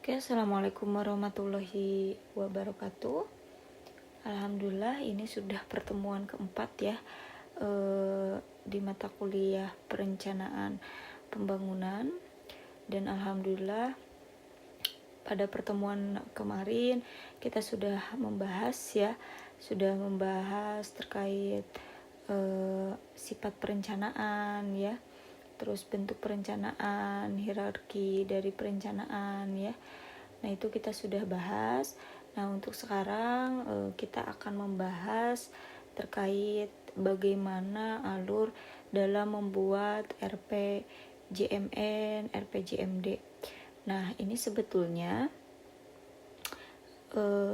Oke, assalamualaikum warahmatullahi wabarakatuh. Alhamdulillah ini sudah pertemuan keempat ya di mata kuliah perencanaan pembangunan, dan alhamdulillah pada pertemuan kemarin kita sudah membahas terkait sifat perencanaan ya, terus bentuk perencanaan, hierarki dari perencanaan ya. Nah, itu kita sudah bahas. Nah, untuk sekarang kita akan membahas terkait bagaimana alur dalam membuat RPJMN, RPJMD. Nah, ini sebetulnya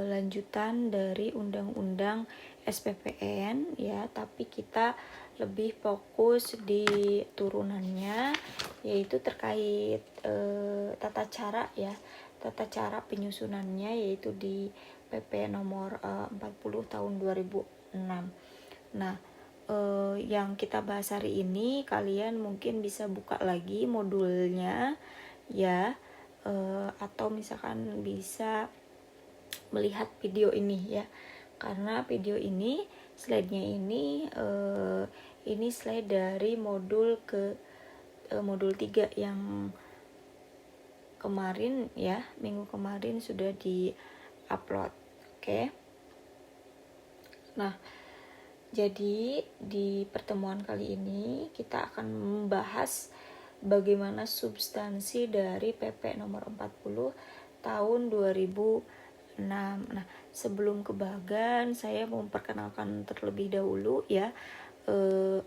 lanjutan dari Undang-Undang SPPN ya, tapi kita lebih fokus di turunannya, yaitu terkait tata cara penyusunannya, yaitu di PP nomor 40 tahun 2006. Nah, yang kita bahas hari ini, kalian mungkin bisa buka lagi modulnya ya, atau misalkan bisa melihat video ini ya, karena video ini slide-nya ini slide dari modul 3 yang kemarin ya, minggu kemarin sudah di-upload. Oke. Nah, jadi di pertemuan kali ini kita akan membahas bagaimana substansi dari PP nomor 40 tahun 2006. Nah, sebelum ke bagan, saya mau memperkenalkan terlebih dahulu ya,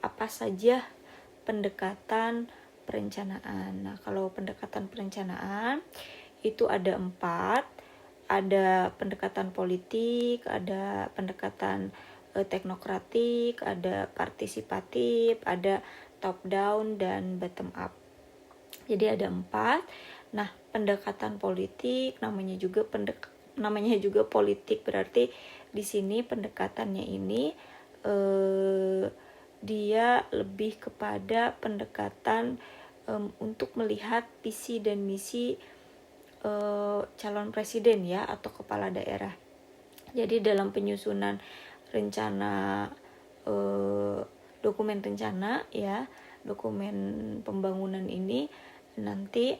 apa saja pendekatan perencanaan. Nah, kalau pendekatan perencanaan itu ada 4. Ada pendekatan politik, ada pendekatan teknokratik, ada partisipatif, ada top down dan bottom up. Jadi ada 4. Nah, pendekatan politik namanya juga politik, berarti di sini pendekatannya ini dia lebih kepada pendekatan untuk melihat visi dan misi calon presiden ya, atau kepala daerah. Jadi dalam penyusunan rencana dokumen rencana ya, dokumen pembangunan ini, nanti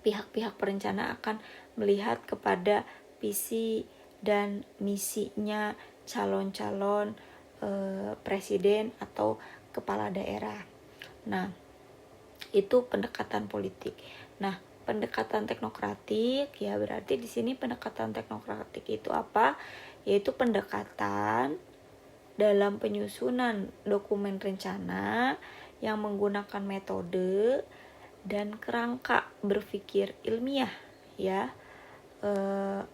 pihak-pihak perencana akan melihat kepada visi dan misinya calon-calon presiden atau kepala daerah. Nah, itu pendekatan politik. Nah, pendekatan teknokratik ya, berarti di sini pendekatan teknokratik itu apa? Yaitu pendekatan dalam penyusunan dokumen rencana yang menggunakan metode dan kerangka berpikir ilmiah ya,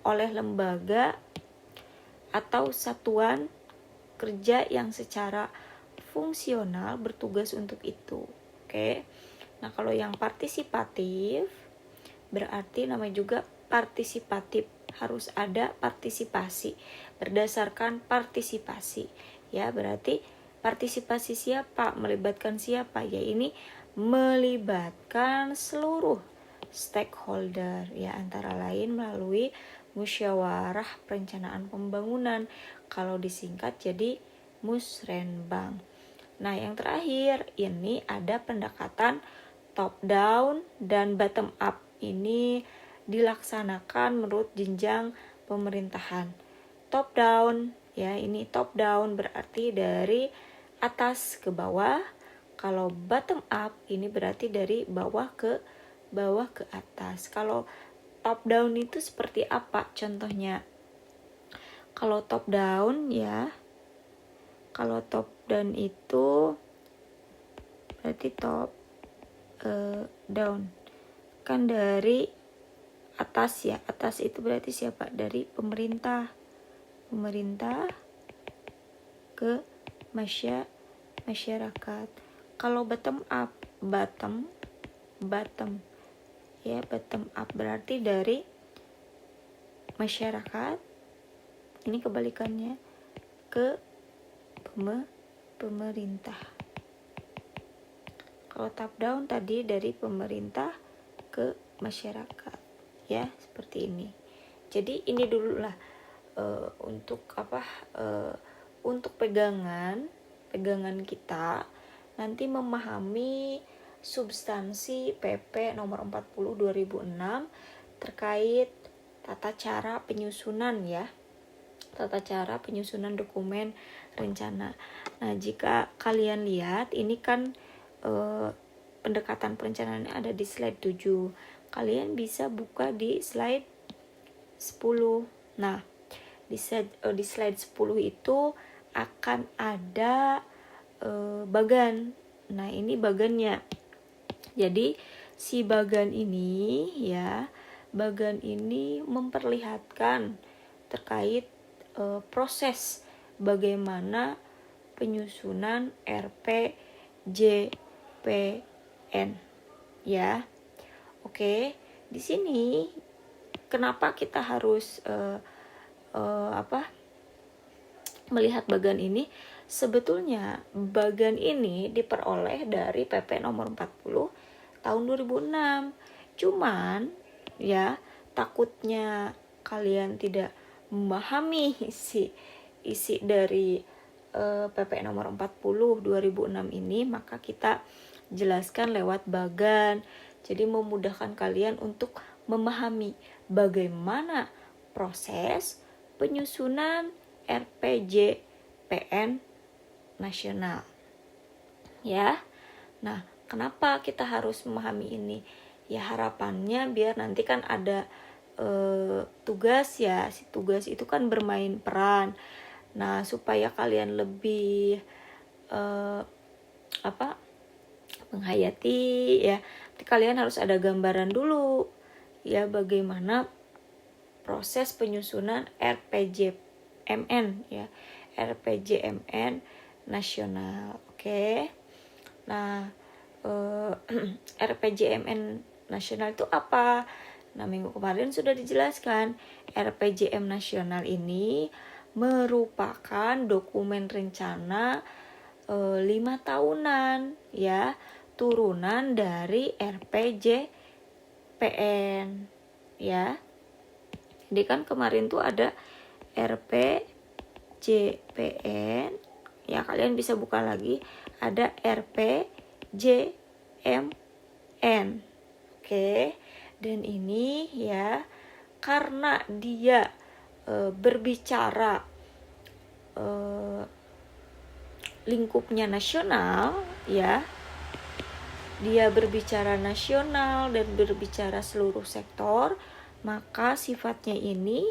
oleh lembaga atau satuan kerja yang secara fungsional bertugas untuk itu. Oke. Nah, kalau yang partisipatif berarti namanya juga partisipatif, harus ada partisipasi, berdasarkan partisipasi ya, berarti partisipasi siapa, melibatkan siapa ya, ini melibatkan seluruh stakeholder ya, antara lain melalui musyawarah perencanaan pembangunan, kalau disingkat jadi musrenbang. Nah, yang terakhir ini ada pendekatan top down dan bottom up. Ini dilaksanakan menurut jenjang pemerintahan. Top down ya, ini top down berarti dari atas ke bawah. Kalau bottom up ini berarti dari bawah ke atas. Kalau top down itu seperti apa contohnya? Kalau top down ya, kalau top down itu berarti top down kan dari atas ya. Atas itu berarti siapa? Dari pemerintah ke masyarakat. Kalau bottom up, bottom ya, bottom up berarti dari masyarakat, ini kebalikannya, ke pemerintah. Kalau top down tadi dari pemerintah ke masyarakat. ya, seperti ini. Jadi ini dulu lah untuk untuk pegangan kita nanti memahami substansi PP nomor 40 2006 terkait tata cara penyusunan ya. Tata cara penyusunan dokumen rencana. Nah, jika kalian lihat ini kan pendekatan perencanaan ada di slide 7. Kalian bisa buka di slide 10. Nah, di slide 10 itu akan ada bagan. Nah, ini bagannya. Jadi si bagan ini ya, bagan ini memperlihatkan terkait proses bagaimana penyusunan RPJPN ya. Oke, di sini kenapa kita harus melihat bagan ini? Sebetulnya bagan ini diperoleh dari PP nomor 40 tahun 2006. Cuman ya, takutnya kalian tidak memahami isi dari PP nomor 40 2006 ini, maka kita jelaskan lewat bagan. Jadi memudahkan kalian untuk memahami bagaimana proses penyusunan RPJPN nasional. Ya. Nah, kenapa kita harus memahami ini? Ya, harapannya biar nanti kan ada tugas ya. Si tugas itu kan bermain peran. Nah, supaya kalian lebih menghayati ya, kalian harus ada gambaran dulu ya bagaimana proses penyusunan RPJMN ya, RPJMN nasional. Oke. Nah, RPJMN nasional itu apa? Nah, minggu kemarin sudah dijelaskan. RPJM nasional ini merupakan dokumen rencana 5 tahunan ya, turunan dari RPJPN ya. Jadi kan kemarin tuh ada RPJPN ya, kalian bisa buka lagi, ada RPJMN. Oke. Dan ini ya, karena dia berbicara lingkupnya nasional ya, dia berbicara nasional dan berbicara seluruh sektor, maka sifatnya ini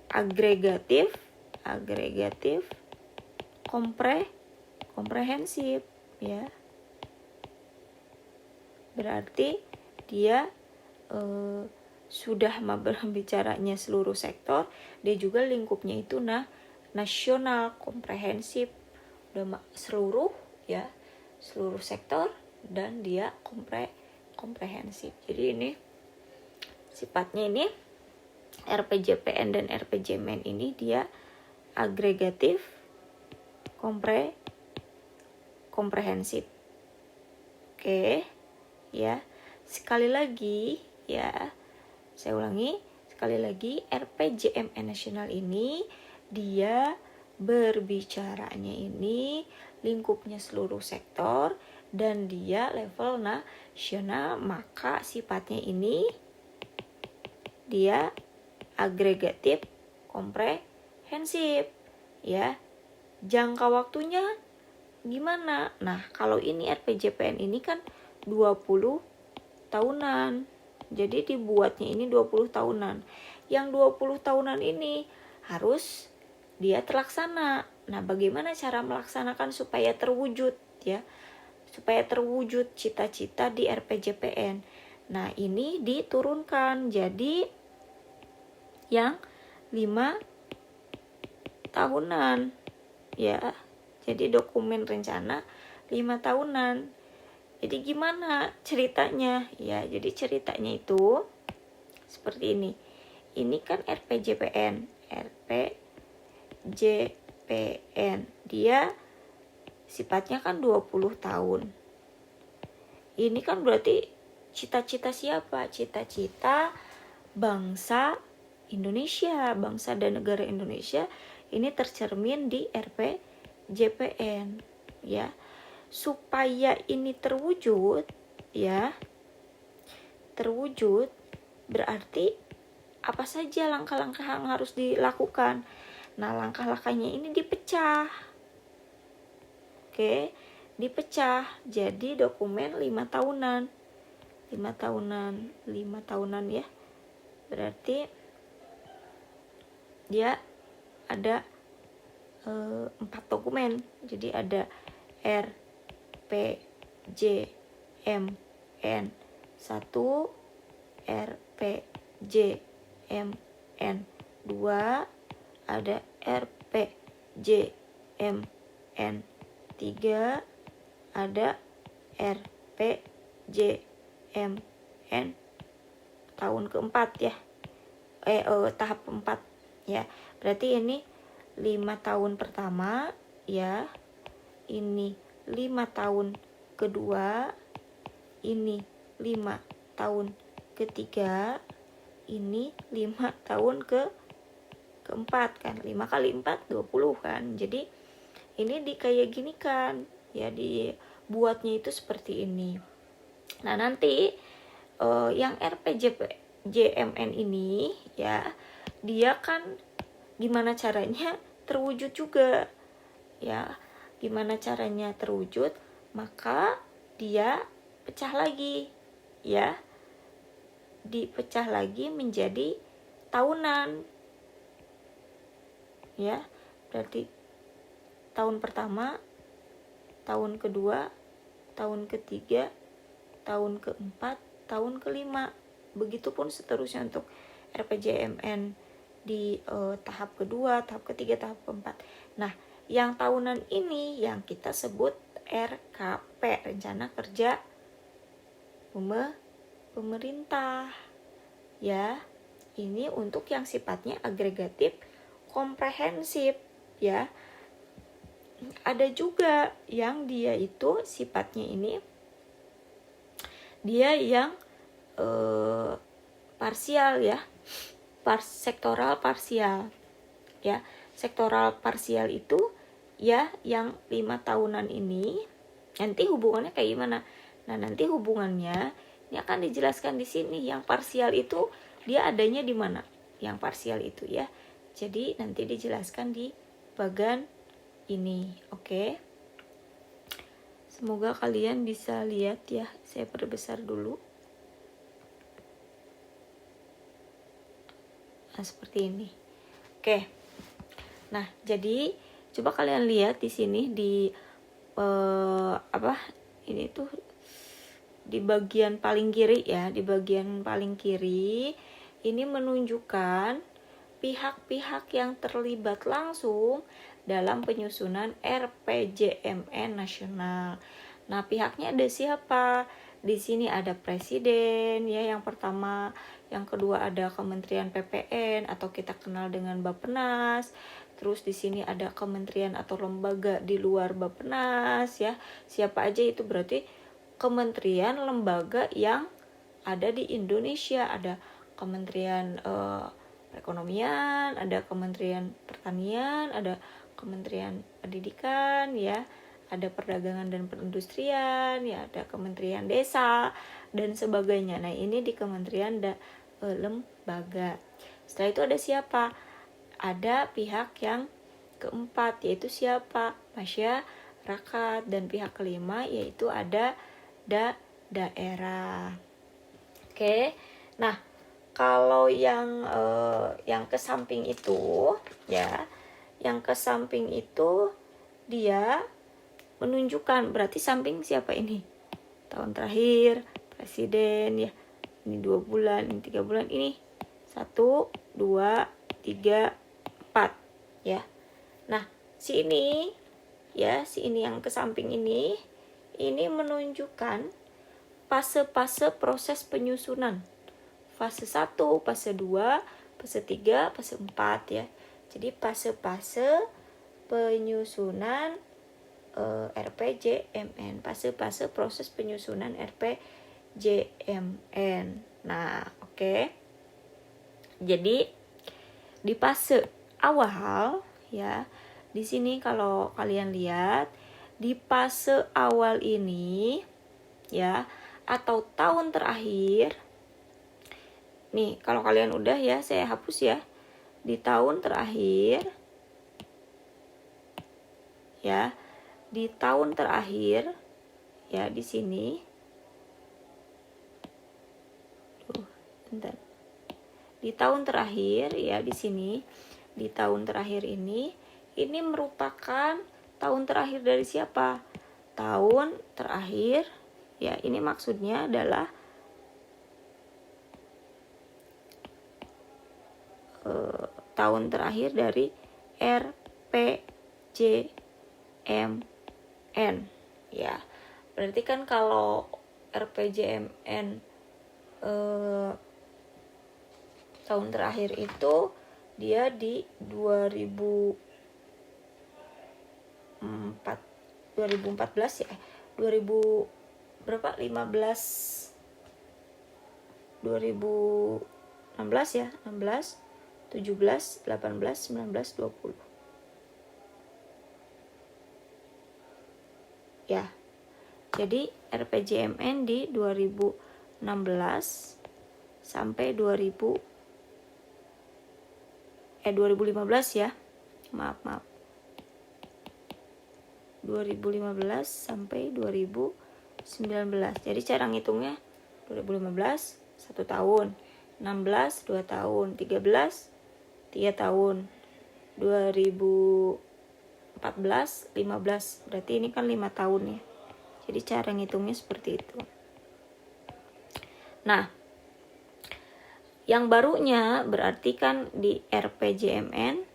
agregatif, komprehensif ya. Berarti dia sudah berbicaranya seluruh sektor, dia juga lingkupnya itu nasional, komprehensif, udah seluruh ya, seluruh sektor, dan dia komprehensif. Jadi ini sifatnya ini RPJPN dan RPJMN ini dia agregatif, komprehensif. Oke ya, sekali lagi ya, saya ulangi sekali lagi, RPJMN nasional ini dia berbicaranya ini lingkupnya seluruh sektor dan dia level nasional, maka sifatnya ini dia agregatif, komprehensif ya. Jangka waktunya gimana? Nah, kalau ini RPJPN ini kan 20 tahunan. Jadi dibuatnya ini 20 tahunan. Yang 20 tahunan ini harus dia terlaksana. Nah, bagaimana cara melaksanakan supaya terwujud ya? Supaya terwujud cita-cita di RPJPN. Nah, ini diturunkan jadi yang 5 tahunan ya. Jadi dokumen rencana 5 tahunan. Jadi gimana ceritanya? Ya, jadi ceritanya itu seperti ini. Ini kan RPJPN. Dia sifatnya kan 20 tahun. Ini kan berarti cita-cita siapa? Cita-cita bangsa Indonesia, bangsa dan negara Indonesia. Ini tercermin di RPJPN ya. Supaya ini terwujud ya, terwujud berarti apa saja langkah-langkah yang harus dilakukan. Nah, langkah-langkahnya ini dipecah. Oke, dipecah jadi dokumen 5 tahunan. 5 tahunan ya. Berarti dia ada 4 dokumen. Jadi ada RPJMN 1, RPJMN 2, ada RPJMN 3, ada RPJMN tahun keempat ya. Tahap 4 ya. Berarti ini 5 tahun pertama ya. Ini 5 tahun kedua, ini 5 tahun ketiga, ini 5 tahun keempat kan. 5 kali 4 20 kan. Jadi ini kayak gini kan ya, dibuatnya itu seperti ini. Nah, nanti yang RPJMN ini ya, dia kan gimana caranya terwujud juga ya. Gimana caranya terwujud? Maka dia pecah lagi ya. Dipecah lagi menjadi tahunan ya. Berarti tahun pertama, tahun kedua, tahun ketiga, tahun keempat, tahun kelima. Begitupun seterusnya untuk RPJMN di tahap kedua, tahap ketiga, tahap keempat. Nah, yang tahunan ini yang kita sebut RKP, Rencana Kerja Pemerintah ya. Ini untuk yang sifatnya agregatif komprehensif ya. Ada juga yang dia itu sifatnya ini dia yang parsial ya. Sektoral parsial ya. Sektoral parsial itu ya yang 5 tahunan ini nanti hubungannya kayak gimana? Nah, nanti hubungannya ini akan dijelaskan di sini. Yang parsial itu dia adanya di mana? Yang parsial itu ya. Jadi nanti dijelaskan di bagian ini. Oke. Semoga kalian bisa lihat ya. Saya perbesar dulu. Nah, seperti ini. Oke. Nah, jadi coba kalian lihat di sini di ini tuh di bagian paling kiri ya. Di bagian paling kiri ini menunjukkan pihak-pihak yang terlibat langsung dalam penyusunan RPJMN nasional. Nah, pihaknya ada siapa? Di sini ada presiden ya yang pertama, yang kedua ada Kementerian PPN atau kita kenal dengan Bappenas. Terus di sini ada kementerian atau lembaga di luar Bappenas ya. Siapa aja itu? Berarti kementerian lembaga yang ada di Indonesia. Ada Kementerian Perekonomian, ada Kementerian Pertanian, ada Kementerian Pendidikan ya, ada Perdagangan dan Perindustrian ya, ada Kementerian Desa dan sebagainya. Nah, ini di kementerian lembaga. Setelah itu ada siapa? Ada pihak yang keempat, yaitu siapa? Masyarakat. Dan pihak kelima yaitu ada daerah. Oke. Nah, kalau yang ke samping itu ya, yang ke samping itu dia menunjukkan, berarti samping siapa ini? Tahun terakhir, presiden ya. Ini 2 bulan, ini 3 bulan, ini 1, 2, 3, 4 ya. Nah, si ini yang ke samping ini menunjukkan fase-fase proses penyusunan. Fase 1, fase 2, fase 3, fase 4 ya. Jadi fase-fase penyusunan RPJMN, fase-fase proses penyusunan RPJMN. RPJMN. Nah, oke. Jadi di fase awal ya, di sini kalau kalian lihat di fase awal ini ya, atau tahun terakhir. Nih, kalau kalian udah ya, saya hapus ya. Di tahun terakhir ya, di tahun terakhir ya, di sini. Bentar. Di tahun terakhir ya, di sini. Di tahun terakhir ini merupakan tahun terakhir dari siapa? Tahun terakhir ya, ini maksudnya adalah tahun terakhir dari RPJMN ya. Berarti kan kalau RPJMN tahun terakhir itu dia di 2014 ya, 2000 berapa, 2016 ya, 16, 17, 18, 19, 20 ya. Jadi RPJMN di 2016 sampai 2015 ya. Maaf. 2015 sampai 2019. Jadi cara ngitungnya 2015 1 tahun, 16 2 tahun, 13 3 tahun, 2014 15. Berarti ini kan 5 tahun ya. Jadi cara ngitungnya seperti itu. Nah, yang barunya berarti kan di RPJMN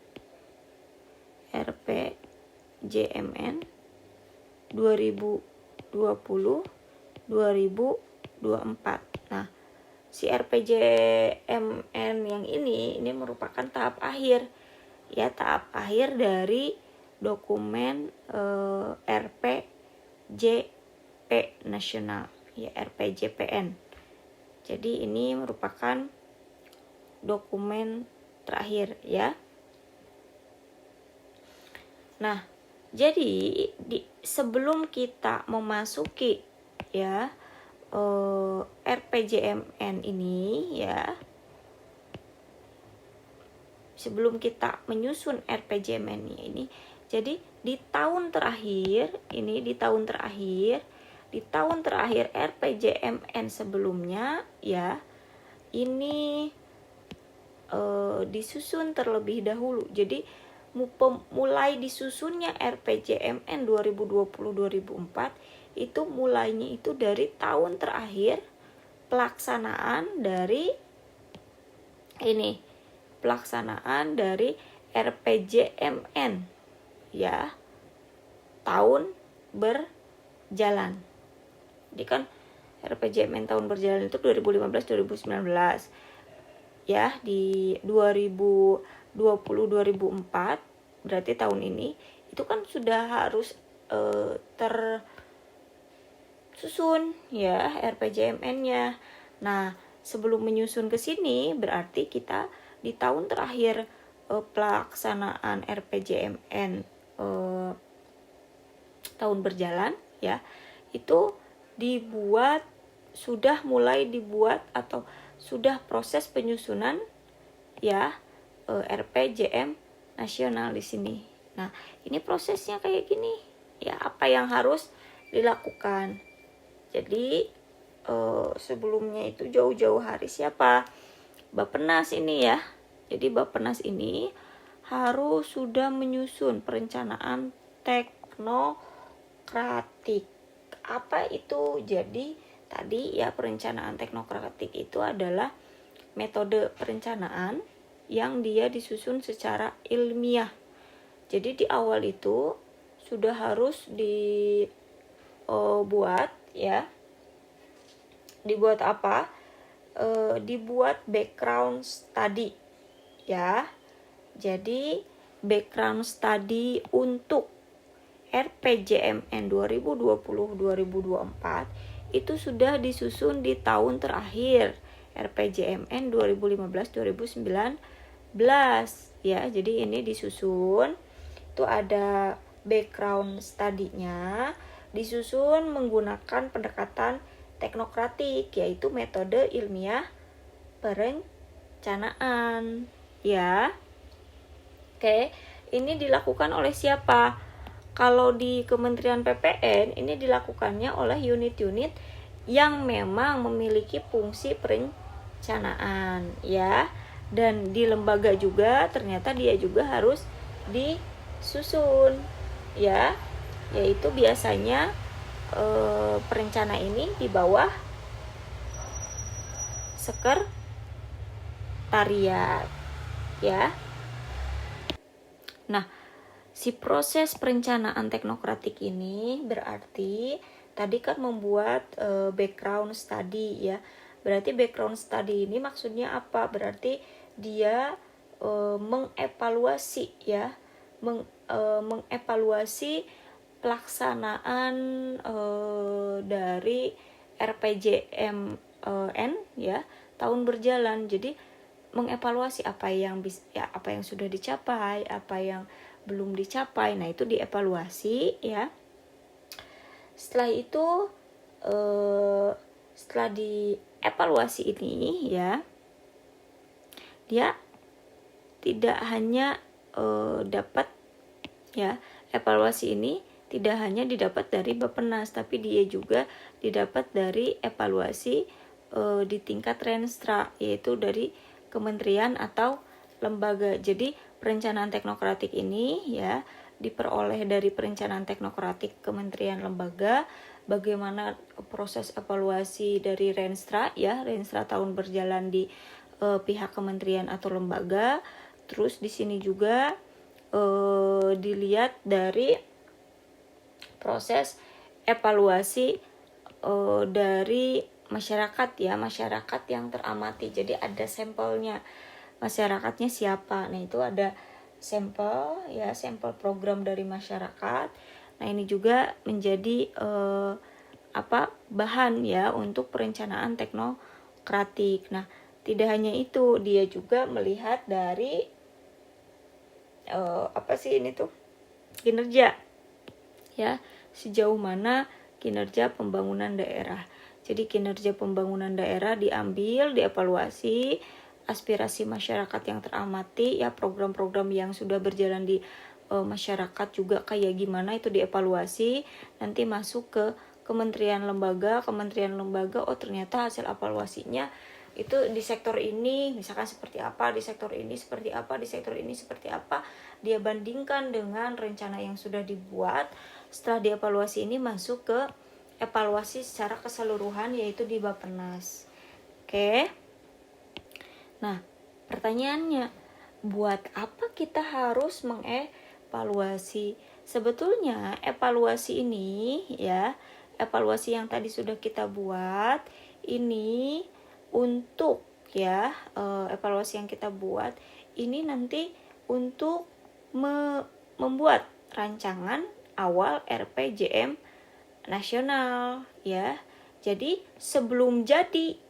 2020 2024. Nah, si RPJMN yang ini merupakan tahap akhir ya, tahap akhir dari dokumen RPJP nasional ya, RPJPN. Jadi ini merupakan dokumen terakhir ya. Nah, jadi sebelum kita memasuki ya RPJMN ini ya, sebelum kita menyusun RPJMN ini, jadi di tahun terakhir RPJMN sebelumnya ya, ini disusun terlebih dahulu. Jadi mulai disusunnya RPJMN 2020-2004 itu mulainya itu dari tahun terakhir pelaksanaan dari RPJMN ya, tahun berjalan. Jadi kan RPJMN tahun berjalan itu 2015-2019 ya. Di 2020-2004 berarti tahun ini itu kan sudah harus tersusun ya RPJMN-nya. Nah, sebelum menyusun ke sini berarti kita di tahun terakhir pelaksanaan RPJMN tahun berjalan ya, itu sudah mulai dibuat atau sudah proses penyusunan ya RPJM nasional di sini. Nah, ini prosesnya kayak gini ya, apa yang harus dilakukan. Jadi sebelumnya itu jauh-jauh hari siapa? Bappenas ini ya. Jadi Bappenas ini harus sudah menyusun perencanaan teknokratik. Apa itu? Jadi tadi ya, perencanaan teknokratik itu adalah metode perencanaan yang dia disusun secara ilmiah. Jadi di awal itu sudah harus dibuat ya. Dibuat apa? Dibuat background study ya. Jadi background study untuk RPJMN 2020-2024 itu sudah disusun di tahun terakhir RPJMN 2015-2019 ya. Jadi ini disusun, itu ada background study-nya, disusun menggunakan pendekatan teknokratik, yaitu metode ilmiah perencanaan ya. Oke, ini dilakukan oleh siapa? Kalau di Kementerian PPN ini dilakukannya oleh unit-unit yang memang memiliki fungsi perencanaan ya. Dan di lembaga juga ternyata dia juga harus disusun ya, yaitu biasanya perencana ini di bawah sekretariat ya. Nah, si proses perencanaan teknokratik ini berarti tadi kan membuat background study ya. Berarti background study ini maksudnya apa? Berarti dia mengevaluasi ya, mengevaluasi pelaksanaan dari RPJMN ya tahun berjalan. Jadi mengevaluasi apa yang sudah dicapai, apa yang belum dicapai. Nah, itu dievaluasi ya. Setelah itu setelah dievaluasi ini ya, dia tidak hanya dapat ya, evaluasi ini tidak hanya didapat dari Bappenas, tapi dia juga didapat dari evaluasi di tingkat Renstra, yaitu dari kementerian atau lembaga. Jadi perencanaan teknokratik ini ya diperoleh dari perencanaan teknokratik kementerian lembaga. Bagaimana proses evaluasi dari Renstra ya, Renstra tahun berjalan di pihak kementerian atau lembaga. Terus di sini juga dilihat dari proses evaluasi dari masyarakat ya, masyarakat yang teramati. Jadi ada sampelnya, masyarakatnya siapa. Nah, itu ada sampel ya, sampel program dari masyarakat. Nah, ini juga menjadi bahan ya untuk perencanaan teknokratik. Nah, tidak hanya itu, dia juga melihat dari kinerja ya, sejauh mana kinerja pembangunan daerah. Jadi kinerja pembangunan daerah diambil, dievaluasi, aspirasi masyarakat yang teramati ya, program-program yang sudah berjalan di masyarakat juga kayak gimana, itu dievaluasi, nanti masuk ke kementerian lembaga, oh ternyata hasil evaluasinya itu di sektor ini misalkan seperti apa, di sektor ini seperti apa, di sektor ini seperti apa, dia bandingkan dengan rencana yang sudah dibuat. Setelah dievaluasi ini masuk ke evaluasi secara keseluruhan, yaitu di Bappenas. Oke. Nah, pertanyaannya, buat apa kita harus mengevaluasi? Sebetulnya evaluasi ini ya, evaluasi yang tadi sudah kita buat ini untuk ya, evaluasi yang kita buat ini nanti untuk membuat rancangan awal RPJM nasional ya. Jadi sebelum jadi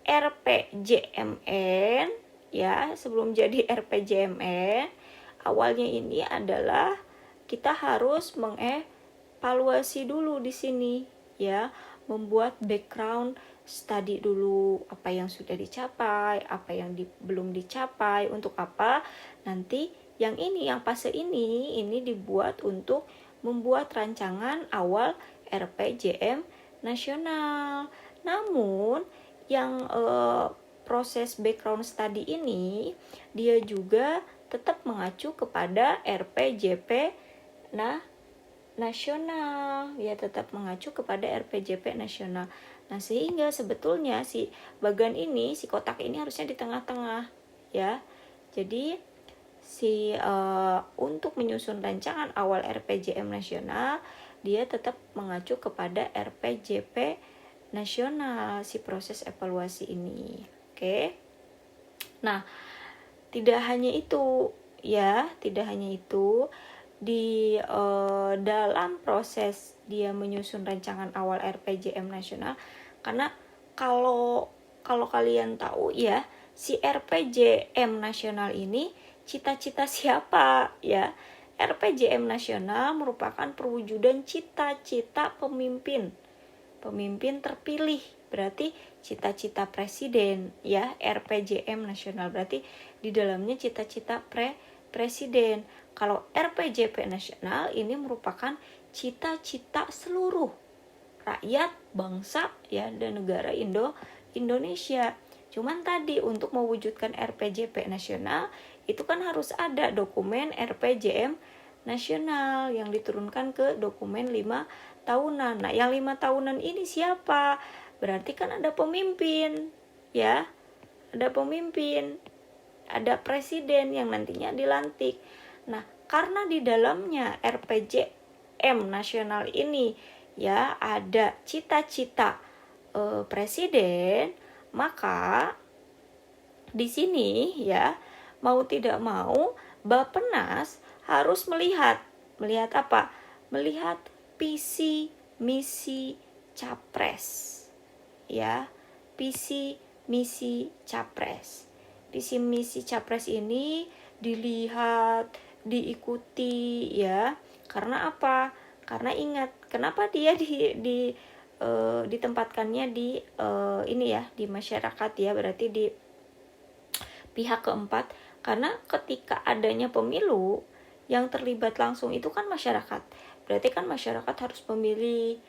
RPJMN ya, sebelum jadi RPJMN, awalnya ini adalah kita harus mengevaluasi dulu di sini ya, membuat background study dulu, apa yang sudah dicapai, apa yang belum dicapai, untuk apa nanti yang fase ini dibuat untuk membuat rancangan awal RPJM nasional. Namun yang proses background study ini dia juga tetap mengacu kepada RPJP nasional ya, tetap mengacu kepada RPJP nasional. Nah, sehingga sebetulnya si bagan ini, si kotak ini harusnya di tengah-tengah ya. Jadi untuk menyusun rancangan awal RPJM nasional, dia tetap mengacu kepada RPJP nasional, si proses evaluasi ini. Oke. Nah, tidak hanya itu ya, tidak hanya itu, dalam proses dia menyusun rancangan awal RPJM nasional, karena kalau kalian tahu ya, si RPJM nasional ini cita-cita siapa ya? RPJM nasional merupakan perwujudan cita-cita pemimpin terpilih, berarti cita-cita presiden ya. RPJM nasional berarti di dalamnya cita-cita presiden. Kalau RPJP nasional ini merupakan cita-cita seluruh rakyat, bangsa ya, dan negara Indonesia. Cuman tadi untuk mewujudkan RPJP nasional itu kan harus ada dokumen RPJM nasional yang diturunkan ke dokumen 5 tahunan. Nah, yang 5 tahunan ini siapa? Berarti kan ada pemimpin, ya. Ada pemimpin, ada presiden yang nantinya dilantik. Nah, karena di dalamnya RPJM nasional ini ya ada cita-cita presiden, maka di sini ya mau tidak mau Bappenas harus melihat apa? Melihat visi misi capres ya, visi misi capres. Visi misi capres ini dilihat, diikuti ya. Karena apa? Karena ingat, kenapa dia ditempatkannya di ini ya, di masyarakat ya, berarti di pihak keempat. Karena ketika adanya pemilu yang terlibat langsung itu kan masyarakat. Berarti kan masyarakat harus memilih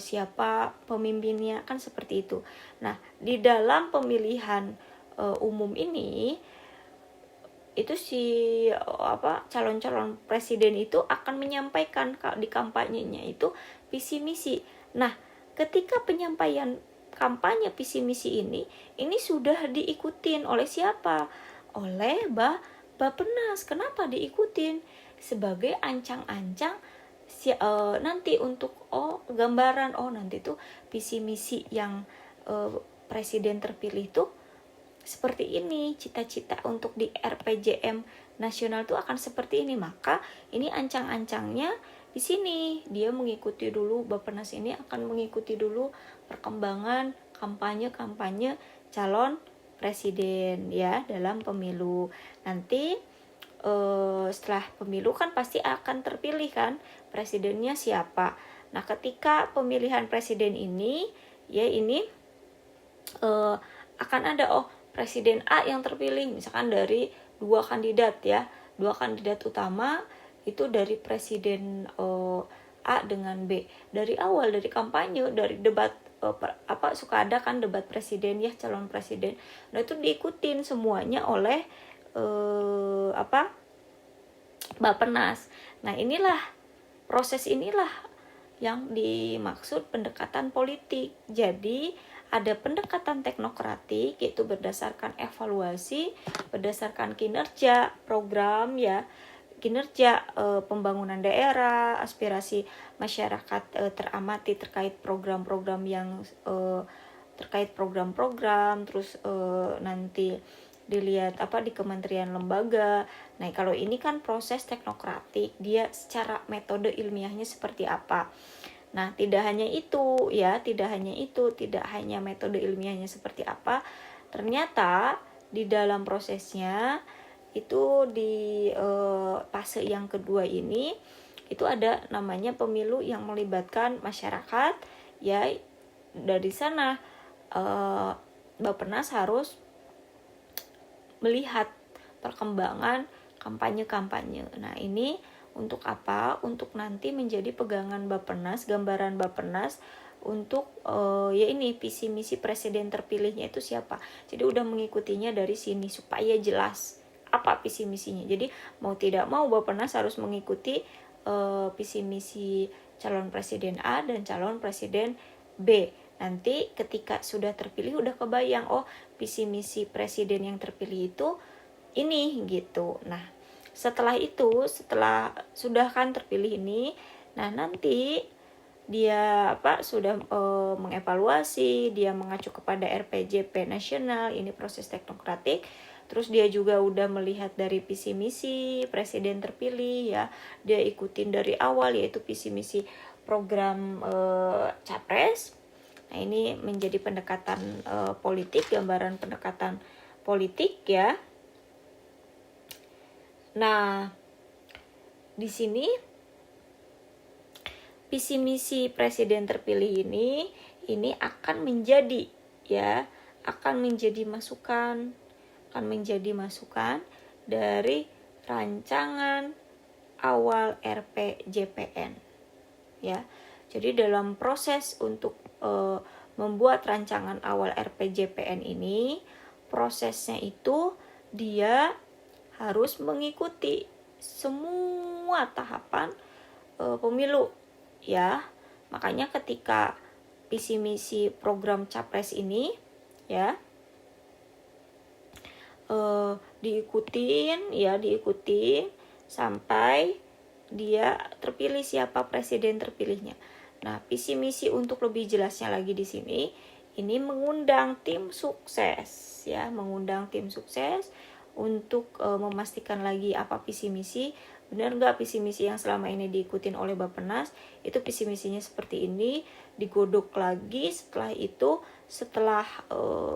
siapa pemimpinnya, kan seperti itu. Nah, di dalam pemilihan umum ini itu si calon-calon presiden itu akan menyampaikan di kampanyenya itu visi misi. Nah, ketika penyampaian kampanye visi misi ini sudah diikutin oleh siapa? Oleh Bappenas. Kenapa diikutin? Sebagai ancang-ancang nanti untuk gambaran nanti tuh visi misi yang presiden terpilih tuh seperti ini, cita-cita untuk di RPJM nasional tuh akan seperti ini. Maka ini ancang-ancangnya di sini dia mengikuti dulu, Bappenas ini akan mengikuti dulu perkembangan kampanye calon presiden ya dalam pemilu. Nanti setelah pemilu kan pasti akan terpilih kan presidennya siapa. Nah, ketika pemilihan presiden ini ya ini akan ada presiden A yang terpilih, misalkan dari 2 kandidat ya, 2 kandidat utama itu dari presiden A dengan B. Dari awal, dari kampanye, dari debat suka ada kan debat presiden ya, calon presiden. Nah, itu diikutin semuanya oleh Bappenas. Nah, proses inilah yang dimaksud pendekatan politik. Jadi ada pendekatan teknokratik, yaitu berdasarkan evaluasi, berdasarkan kinerja program ya, kinerja pembangunan daerah, aspirasi masyarakat teramati terkait program-program yang terkait program-program, terus nanti dilihat di kementerian lembaga. Nah, kalau ini kan proses teknokratik, dia secara metode ilmiahnya seperti apa. Nah, tidak hanya metode ilmiahnya seperti apa, ternyata di dalam prosesnya itu di fase yang kedua ini itu ada namanya pemilu yang melibatkan masyarakat ya. Dari sana Bappenas harus melihat perkembangan kampanye. Nah, ini untuk apa? Untuk nanti menjadi pegangan Bappenas, gambaran Bappenas untuk visi misi presiden terpilihnya itu siapa. Jadi udah mengikutinya dari sini supaya jelas apa visi misinya. Jadi mau tidak mau Bappenas harus mengikuti visi misi calon presiden A dan calon presiden B. Nanti ketika sudah terpilih udah kebayang visi misi presiden yang terpilih itu ini gitu. Nah, setelah sudah kan terpilih ini, nah nanti dia sudah mengevaluasi, dia mengacu kepada RPJP nasional, ini proses teknokratik. Terus dia juga udah melihat dari visi misi presiden terpilih ya, dia ikutin dari awal yaitu visi misi program capres. Nah, ini menjadi pendekatan politik, gambaran pendekatan politik ya. Nah, di sini visi misi presiden terpilih ini akan menjadi masukan dari rancangan awal RPJPN ya. Jadi dalam proses untuk membuat rancangan awal RPJPN ini, prosesnya itu dia harus mengikuti semua tahapan pemilu ya. Makanya ketika visi misi program capres ini ya diikutin sampai dia terpilih, siapa presiden terpilihnya. Nah, visi misi untuk lebih jelasnya lagi di sini, ini mengundang tim sukses ya, untuk memastikan lagi apa visi misi, benar nggak visi misi yang selama ini diikutin oleh Bappenas itu visi misinya seperti ini, digodok lagi. Setelah itu, setelah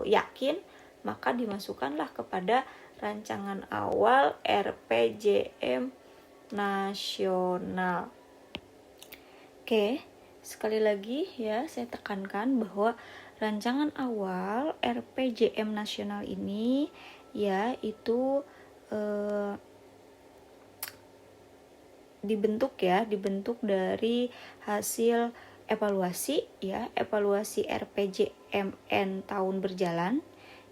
yakin, maka dimasukkanlah kepada rancangan awal RPJM nasional. Oke, sekali lagi ya saya tekankan bahwa rancangan awal RPJM nasional ini ya itu dibentuk dari hasil evaluasi RPJMN tahun berjalan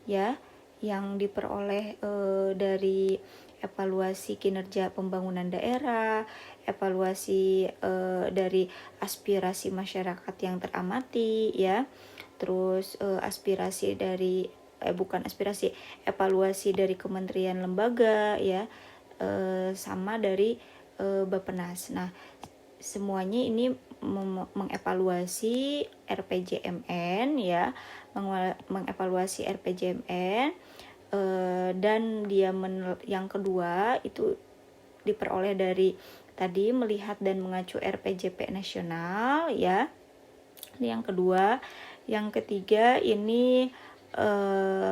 ya, yang diperoleh dari evaluasi kinerja pembangunan daerah, evaluasi dari aspirasi masyarakat yang teramati ya, terus evaluasi dari kementerian lembaga ya, sama dari Bappenas. Nah, semuanya ini mengevaluasi RPJMN ya, mengevaluasi RPJMN dan dia yang kedua itu diperoleh dari tadi melihat dan mengacu RPJP nasional ya. Ini yang kedua. Yang ketiga ini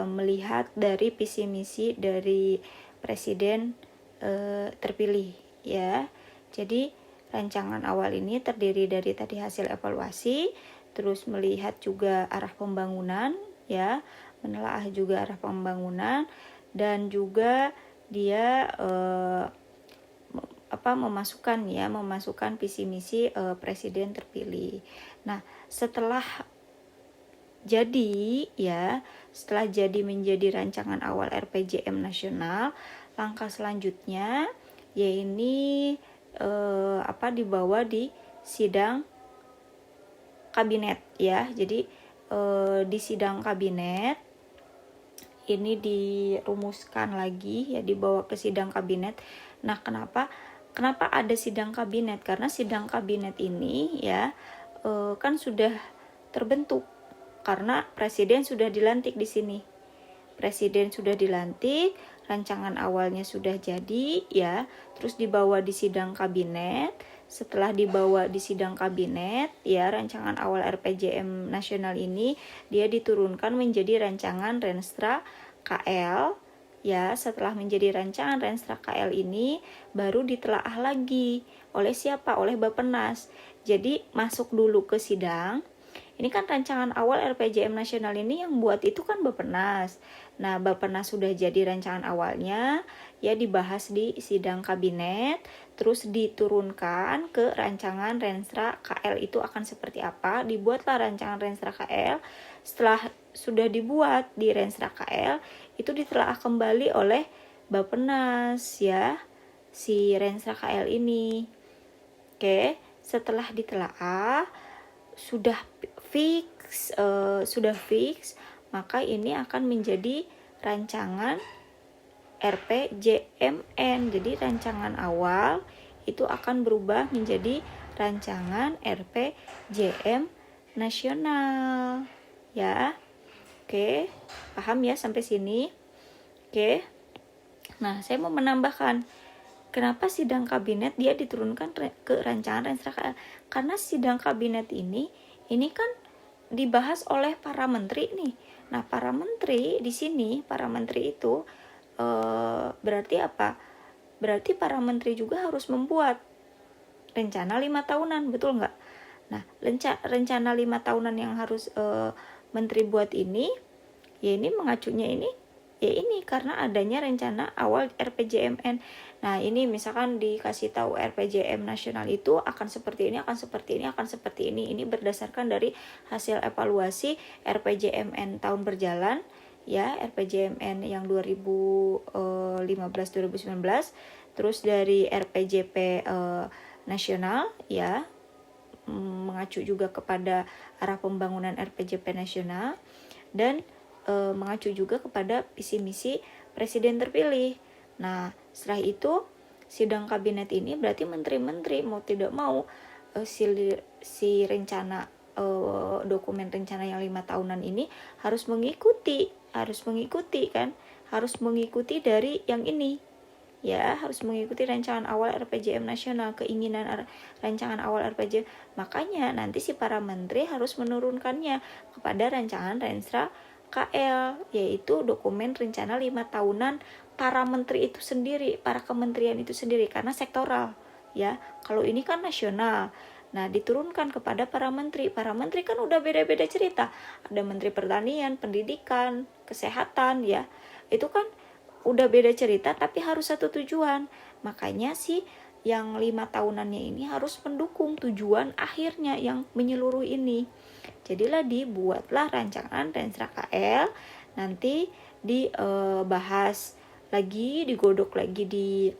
melihat dari visi misi dari presiden terpilih ya. Jadi rancangan awal ini terdiri dari tadi hasil evaluasi, terus melihat juga arah pembangunan ya, menelaah juga arah pembangunan, dan juga dia memasukkan visi misi presiden terpilih. Nah, setelah jadi menjadi rancangan awal RPJM nasional, langkah selanjutnya yaitu dibawa di sidang kabinet ya. Jadi di sidang kabinet ini dirumuskan lagi ya, dibawa ke sidang kabinet. Nah, kenapa ada sidang kabinet? Karena sidang kabinet ini ya kan sudah terbentuk karena presiden sudah dilantik di sini. Presiden sudah dilantik, rancangan awalnya sudah jadi ya, terus dibawa di sidang kabinet. Setelah dibawa di sidang kabinet ya, rancangan awal RPJM nasional ini dia diturunkan menjadi rancangan Renstra KL ya. Setelah menjadi rancangan Renstra KL ini baru ditelaah lagi oleh siapa? Oleh Bappenas. Jadi masuk dulu ke sidang. Ini kan rancangan awal RPJM nasional ini yang buat itu kan Bappenas. Nah, Bappenas sudah jadi rancangan awalnya, ya dibahas di sidang kabinet, terus diturunkan ke rancangan Renstra KL itu akan seperti apa. Dibuatlah rancangan Renstra KL. Setelah sudah dibuat di Renstra KL, itu ditelaah kembali oleh Bappenas ya, si Renstra KL ini. Oke, setelah ditelaah sudah fix, maka ini akan menjadi rancangan RPJMN. Jadi rancangan awal itu akan berubah menjadi rancangan RPJM nasional ya. Oke, paham ya sampai sini? Oke. Nah, saya mau menambahkan, kenapa sidang kabinet dia diturunkan ke rancangan Renstra KL? Karena sidang kabinet ini kan dibahas oleh para menteri nih. Nah, para menteri di sini, para menteri itu berarti apa? Berarti para menteri juga harus membuat rencana 5 tahunan, betul nggak? Nah, rencana 5 tahunan yang harus menteri buat ini, ya ini mengacunya ini, ya ini karena adanya rencana awal RPJMN. Nah, ini misalkan dikasih tahu RPJM nasional itu akan seperti ini, akan seperti ini, akan seperti ini. Ini berdasarkan dari hasil evaluasi RPJMN tahun berjalan, ya, RPJMN yang 2015-2019, terus dari RPJP nasional, ya, mengacu juga kepada arah pembangunan RPJP nasional, dan mengacu juga kepada visi misi presiden terpilih. Nah, setelah itu sidang kabinet ini berarti menteri-menteri mau tidak mau si rencana dokumen rencana yang 5 tahunan ini harus mengikuti kan, harus mengikuti dari yang ini, ya, harus mengikuti rancangan awal RPJM nasional, keinginan rancangan awal RPJM. Makanya nanti si para menteri harus menurunkannya kepada rancangan Renstra KL, yaitu dokumen rencana 5 tahunan para menteri itu sendiri, para kementerian itu sendiri, karena sektoral, ya. Kalau ini kan nasional. Nah, diturunkan kepada para menteri. Para menteri kan udah beda-beda cerita. Ada menteri pertanian, pendidikan, kesehatan, ya. Itu kan udah beda cerita tapi harus satu tujuan. Makanya sih yang 5 tahunannya ini harus mendukung tujuan akhirnya yang menyeluruh ini. Jadilah dibuatlah rancangan Renstra KL, nanti dibahas lagi, digodok lagi di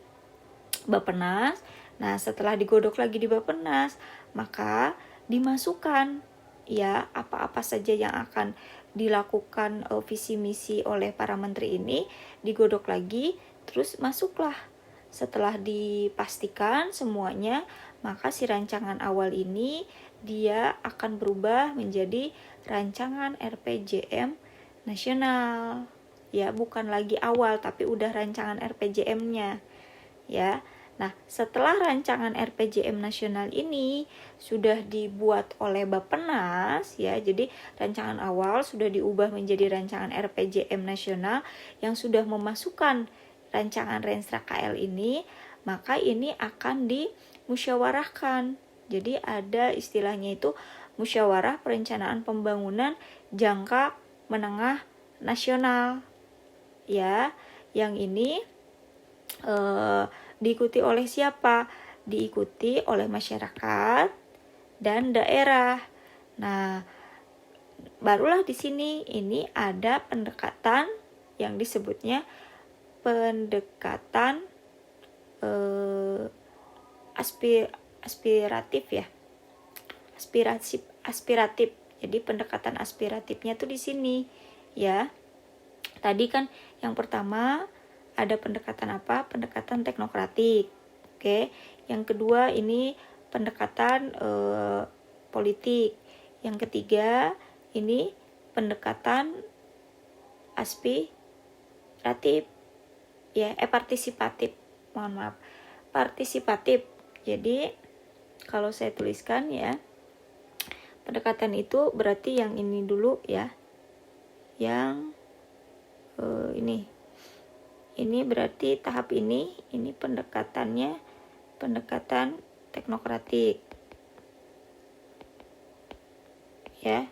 Bappenas. Nah, setelah digodok lagi di Bappenas, maka dimasukkan, ya, apa-apa saja yang akan dilakukan visi misi oleh para menteri ini, digodok lagi, terus masuklah. Setelah dipastikan semuanya, maka si rancangan awal ini dia akan berubah menjadi rancangan RPJM nasional, ya, bukan lagi awal tapi udah rancangan RPJM-nya, ya. Nah, setelah rancangan RPJM nasional ini sudah dibuat oleh Bappenas, ya, jadi rancangan awal sudah diubah menjadi rancangan RPJM nasional yang sudah memasukkan rancangan Renstra KL ini, maka ini akan dimusyawarahkan. Jadi ada istilahnya itu musyawarah perencanaan pembangunan jangka menengah nasional, ya. Yang ini diikuti oleh siapa? Diikuti oleh masyarakat dan daerah. Nah, barulah di sini ini ada pendekatan yang disebutnya pendekatan aspiratif, ya. Aspiratif. Jadi pendekatan aspiratifnya tuh di sini, ya. Tadi kan yang pertama ada pendekatan apa? Pendekatan teknokratik. Oke. Yang kedua ini pendekatan politik. Yang ketiga ini pendekatan aspiratif. Ya, partisipatif. Mohon maaf. Partisipatif. Jadi kalau saya tuliskan, ya, pendekatan itu berarti yang ini dulu, ya. Yang ini berarti tahap ini pendekatannya pendekatan teknokratik, ya.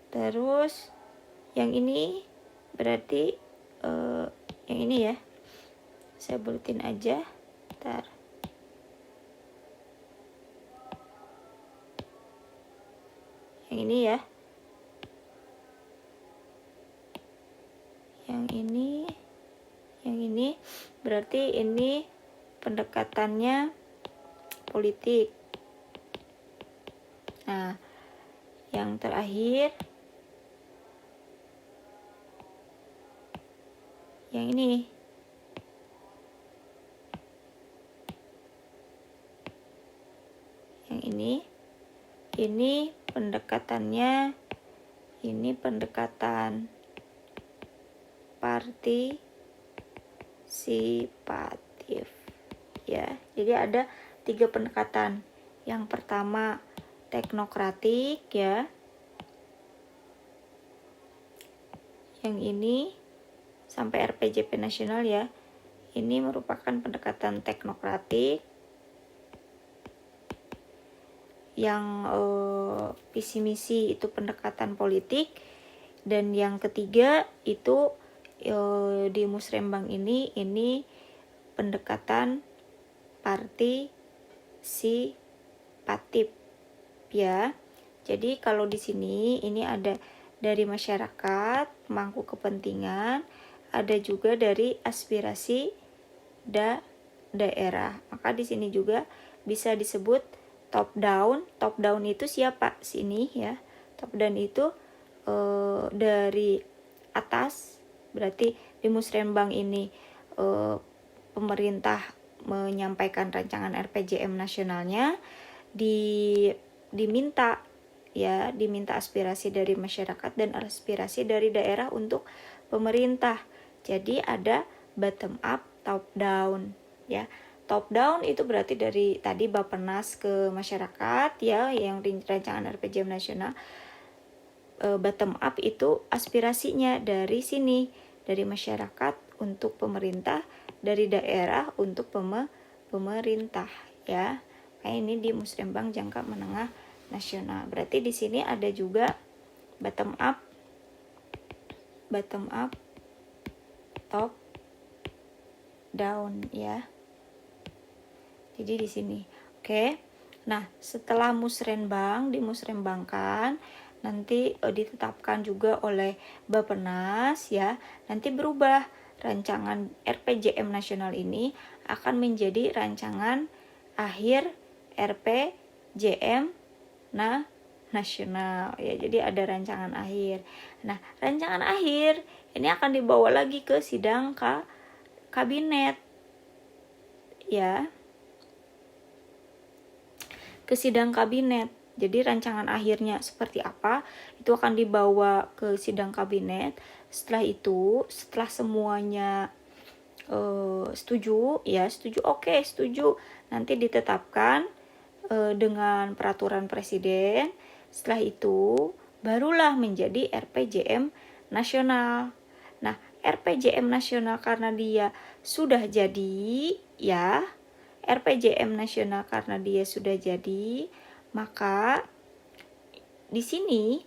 Terus yang ini berarti yang ini, ya, saya buletin aja, ntar. Yang ini, ya. Yang ini berarti ini pendekatannya politik. Nah, yang terakhir yang ini. Yang ini pendekatannya, ini pendekatan partisipasi. partisipatif ya. Jadi ada 3 pendekatan. Yang pertama teknokratik ya. Yang ini sampai RPJP nasional ya. Ini merupakan pendekatan teknokratik yang visi misi itu pendekatan politik, dan yang ketiga itu di musrembang ini pendekatan partisipatif ya. Jadi kalau di sini ini ada dari masyarakat, pemangku kepentingan, ada juga dari aspirasi daerah. Maka di sini juga bisa disebut top down. Top down itu siapa? Sini ya. Top down itu dari atas, berarti di musrembang ini pemerintah menyampaikan rancangan RPJM nasionalnya, diminta aspirasi dari masyarakat dan aspirasi dari daerah untuk pemerintah. Jadi ada bottom up, top down ya. Top down itu berarti dari tadi Bappenas ke masyarakat ya, yang rancangan RPJM nasional. Bottom up itu aspirasinya dari sini, dari masyarakat untuk pemerintah, dari daerah untuk pemerintah ya. Kayak ini di musrembang jangka menengah nasional. Berarti di sini ada juga bottom up, top down ya. Jadi di sini. Oke. Nah, setelah dimusrembangkan, nanti ditetapkan juga oleh Bappenas ya. Nanti berubah, rancangan RPJM nasional ini akan menjadi rancangan akhir RPJM nasional ya. Jadi ada rancangan akhir. Nah, rancangan akhir ini akan dibawa lagi ke sidang kabinet ya, ke sidang kabinet. Jadi rancangan akhirnya seperti apa itu akan dibawa ke sidang kabinet. Setelah itu, setelah semuanya setuju, oke, setuju, nanti ditetapkan dengan peraturan presiden. Setelah itu barulah menjadi RPJM nasional. Nah, RPJM nasional karena dia sudah jadi ya, maka di sini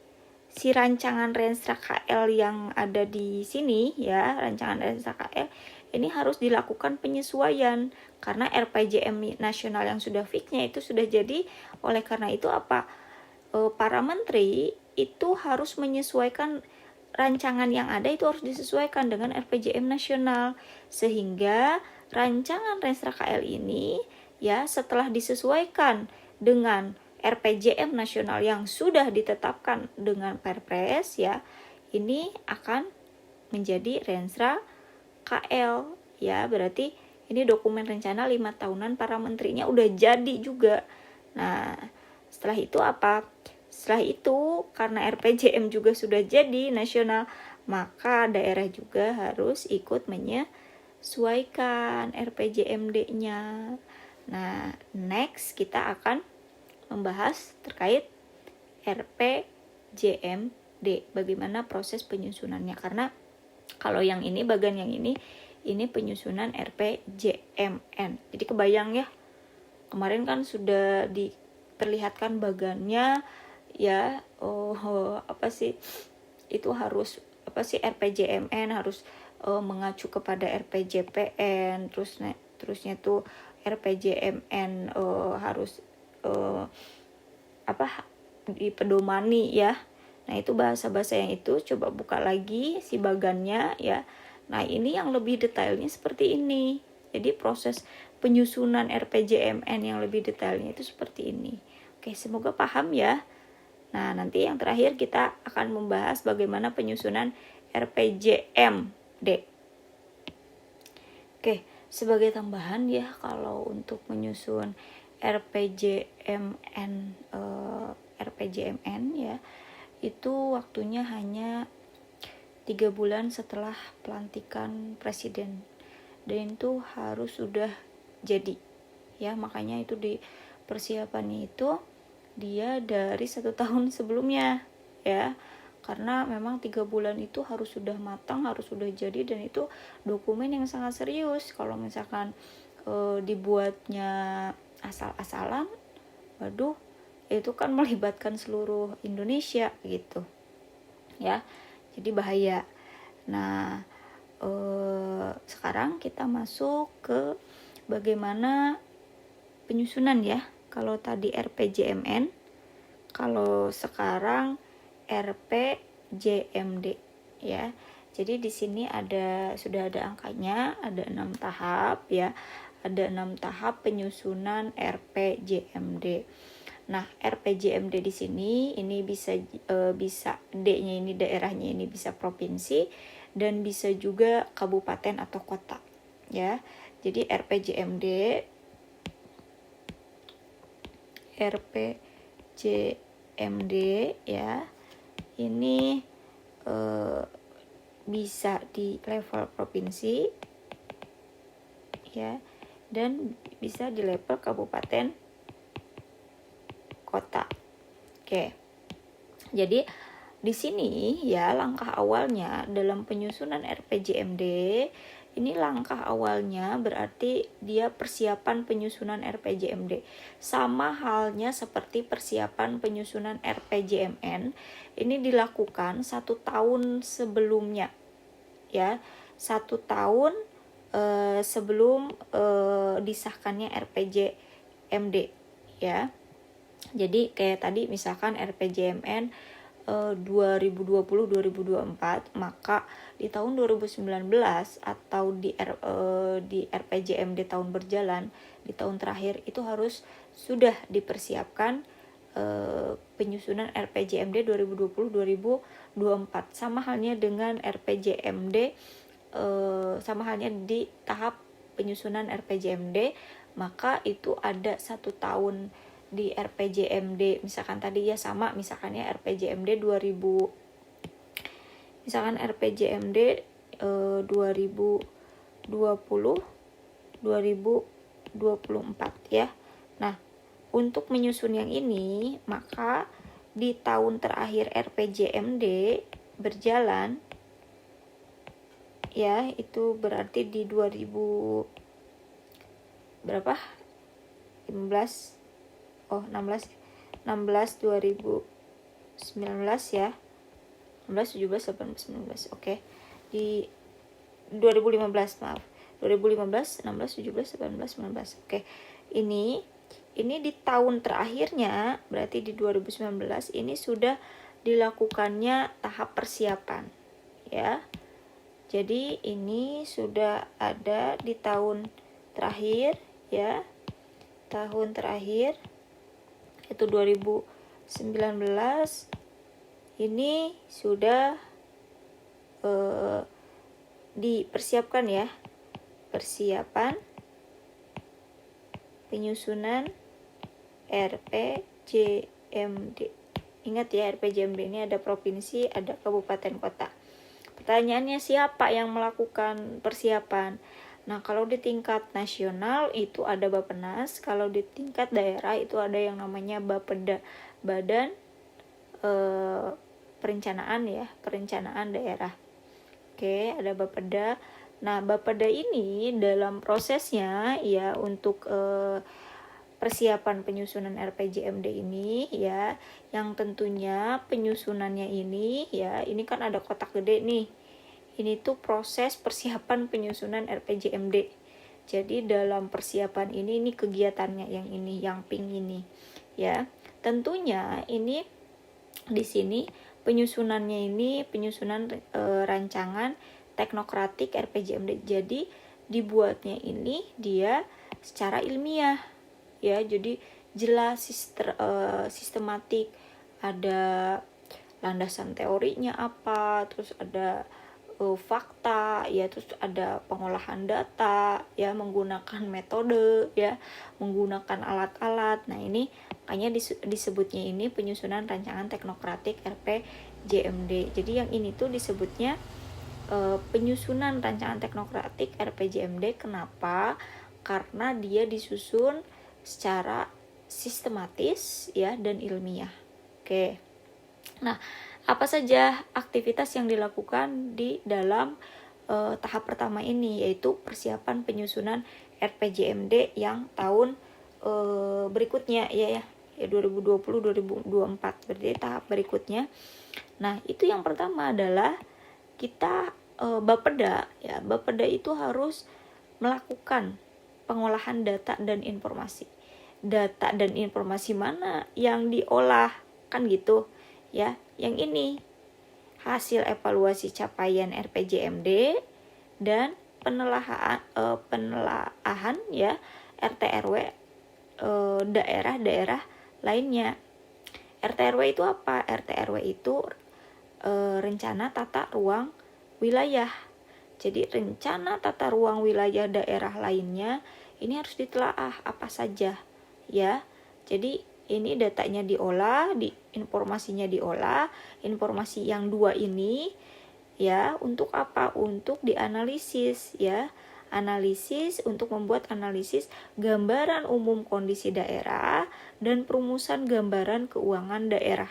si rancangan Renstra KL yang ada di sini ya, rancangan Renstra KL ini harus dilakukan penyesuaian karena RPJM nasional yang sudah fixnya itu sudah jadi. Oleh karena itu para menteri itu harus menyesuaikan rancangan yang ada, itu harus disesuaikan dengan RPJM nasional, sehingga rancangan Renstra KL ini ya setelah disesuaikan dengan RPJM nasional yang sudah ditetapkan dengan Perpres ya, ini akan menjadi Renstra KL ya. Berarti ini dokumen rencana 5 tahunan para menterinya udah jadi juga. Nah, setelah itu Setelah itu karena RPJM juga sudah jadi nasional, maka daerah juga harus ikut menyesuaikan RPJMD-nya. Nah, next kita akan membahas terkait RPJMD, bagaimana proses penyusunannya. Karena kalau yang ini, bagian yang ini penyusunan RPJMN. Jadi kebayang ya, kemarin kan sudah diperlihatkan bagannya ya, itu harus RPJMN harus mengacu kepada RPJPN, terusnya tuh RPJMN harus dipedomani ya. Nah, itu bahasa-bahasa yang itu coba buka lagi si bagannya ya. Nah, ini yang lebih detailnya seperti ini. Jadi proses penyusunan RPJMN yang lebih detailnya itu seperti ini. Oke, semoga paham ya. Nah, nanti yang terakhir kita akan membahas bagaimana penyusunan RPJMD. Oke, sebagai tambahan ya, kalau untuk menyusun RPJMN ya, itu waktunya hanya 3 bulan setelah pelantikan presiden. dan itu harus sudah jadi ya. Makanya itu di persiapannya itu dia dari 1 tahun sebelumnya ya, karena memang 3 bulan itu harus sudah matang, harus sudah jadi, dan itu dokumen yang sangat serius. Kalau misalkan dibuatnya asal-asalan, waduh, itu kan melibatkan seluruh Indonesia gitu ya, jadi bahaya. Nah sekarang kita masuk ke bagaimana penyusunan ya. Kalau tadi RPJMN, kalau sekarang RPJMD ya. Jadi di sini sudah ada angkanya, ada 6 tahap ya. Ada 6 tahap penyusunan RPJMD. Nah, RPJMD di sini ini bisa D-nya ini, daerahnya ini bisa provinsi dan bisa juga kabupaten atau kota ya. Jadi RPJMD ya, ini bisa di level provinsi ya, dan bisa di level kabupaten kota. Oke. Jadi di sini ya, langkah awalnya dalam penyusunan RPJMD ini, langkah awalnya berarti dia persiapan penyusunan RPJMD. Sama halnya seperti persiapan penyusunan RPJMN, ini dilakukan 1 tahun sebelumnya ya, 1 tahun sebelum disahkannya RPJMD ya. Jadi kayak tadi misalkan RPJMN 2020-2024, maka di tahun 2019 atau di RPJMD tahun berjalan, di tahun terakhir itu harus sudah dipersiapkan penyusunan RPJMD 2020-2024. Sama halnya dengan RPJMD, sama halnya di tahap penyusunan RPJMD, maka itu ada 1 tahun di RPJMD. Misalkan tadi ya sama, misalkan ya RPJMD 2000, misalkan RPJMD 2020 2024 ya. Nah, untuk menyusun yang ini, maka di tahun terakhir RPJMD berjalan ya, itu berarti di 2000 berapa? 15 16 2019 ya. 16 17 18 19. Oke. Di 2015, maaf. 2015 16 17 18 19. Oke. Ini di tahun terakhirnya, berarti di 2019 ini sudah dilakukannya tahap persiapan ya. Jadi ini sudah ada di tahun terakhir ya. Tahun terakhir itu 2019 ini sudah dipersiapkan ya, persiapan penyusunan RPJMD. Ingat ya, RPJMD ini ada provinsi, ada kabupaten kota. Pertanyaannya, siapa yang melakukan persiapan? Nah, kalau di tingkat nasional itu ada Bappenas, kalau di tingkat daerah itu ada yang namanya Bapeda, Badan Perencanaan ya, Perencanaan Daerah. Oke, ada Bapeda. Nah, Bapeda ini dalam prosesnya ya, untuk persiapan penyusunan RPJMD ini ya, yang tentunya penyusunannya ini ya, ini kan ada kotak gede nih. Ini tuh proses persiapan penyusunan RPJMD. Jadi dalam persiapan ini kegiatannya yang ini, yang pink ini ya. Tentunya ini di sini penyusunannya ini penyusunan rancangan teknokratik RPJMD. Jadi dibuatnya ini dia secara ilmiah ya. Jadi jelas sistematik, ada landasan teorinya apa, terus ada fakta ya, terus ada pengolahan data ya, menggunakan metode ya, menggunakan alat-alat. Nah, ini makanya disebutnya ini penyusunan rancangan teknokratik RPJMD. Jadi yang ini tuh disebutnya penyusunan rancangan teknokratik RPJMD. Kenapa? Karena dia disusun secara sistematis ya dan ilmiah. Oke. Nah, apa saja aktivitas yang dilakukan di dalam tahap pertama ini, yaitu persiapan penyusunan RPJMD yang tahun berikutnya ya 2020-2024, berarti tahap berikutnya. Nah, itu yang pertama adalah kita Bapeda ya. Bapeda itu harus melakukan pengolahan data dan informasi. Data dan informasi mana yang diolah, kan gitu ya. Yang ini hasil evaluasi capaian RPJMD dan penelaahan ya RT RW daerah-daerah lainnya. RT RW itu apa? RT RW itu rencana tata ruang wilayah. Jadi rencana tata ruang wilayah daerah lainnya ini harus ditelaah apa saja ya. Jadi ini datanya diolah, informasinya diolah. Informasi yang dua ini ya untuk apa? Untuk dianalisis ya. Analisis untuk membuat analisis gambaran umum kondisi daerah dan perumusan gambaran keuangan daerah.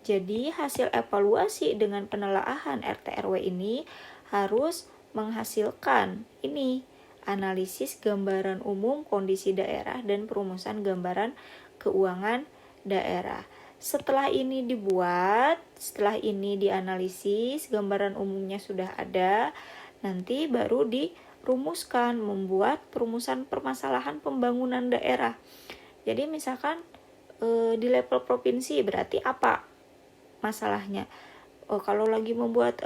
Jadi hasil evaluasi dengan penelaahan RT RW ini harus menghasilkan ini analisis gambaran umum kondisi daerah dan perumusan gambaran keuangan daerah. Setelah ini dibuat, setelah ini dianalisis, gambaran umumnya sudah ada, nanti baru dirumuskan, membuat perumusan permasalahan pembangunan daerah. Jadi misalkan di level provinsi berarti apa masalahnya? Kalau lagi membuat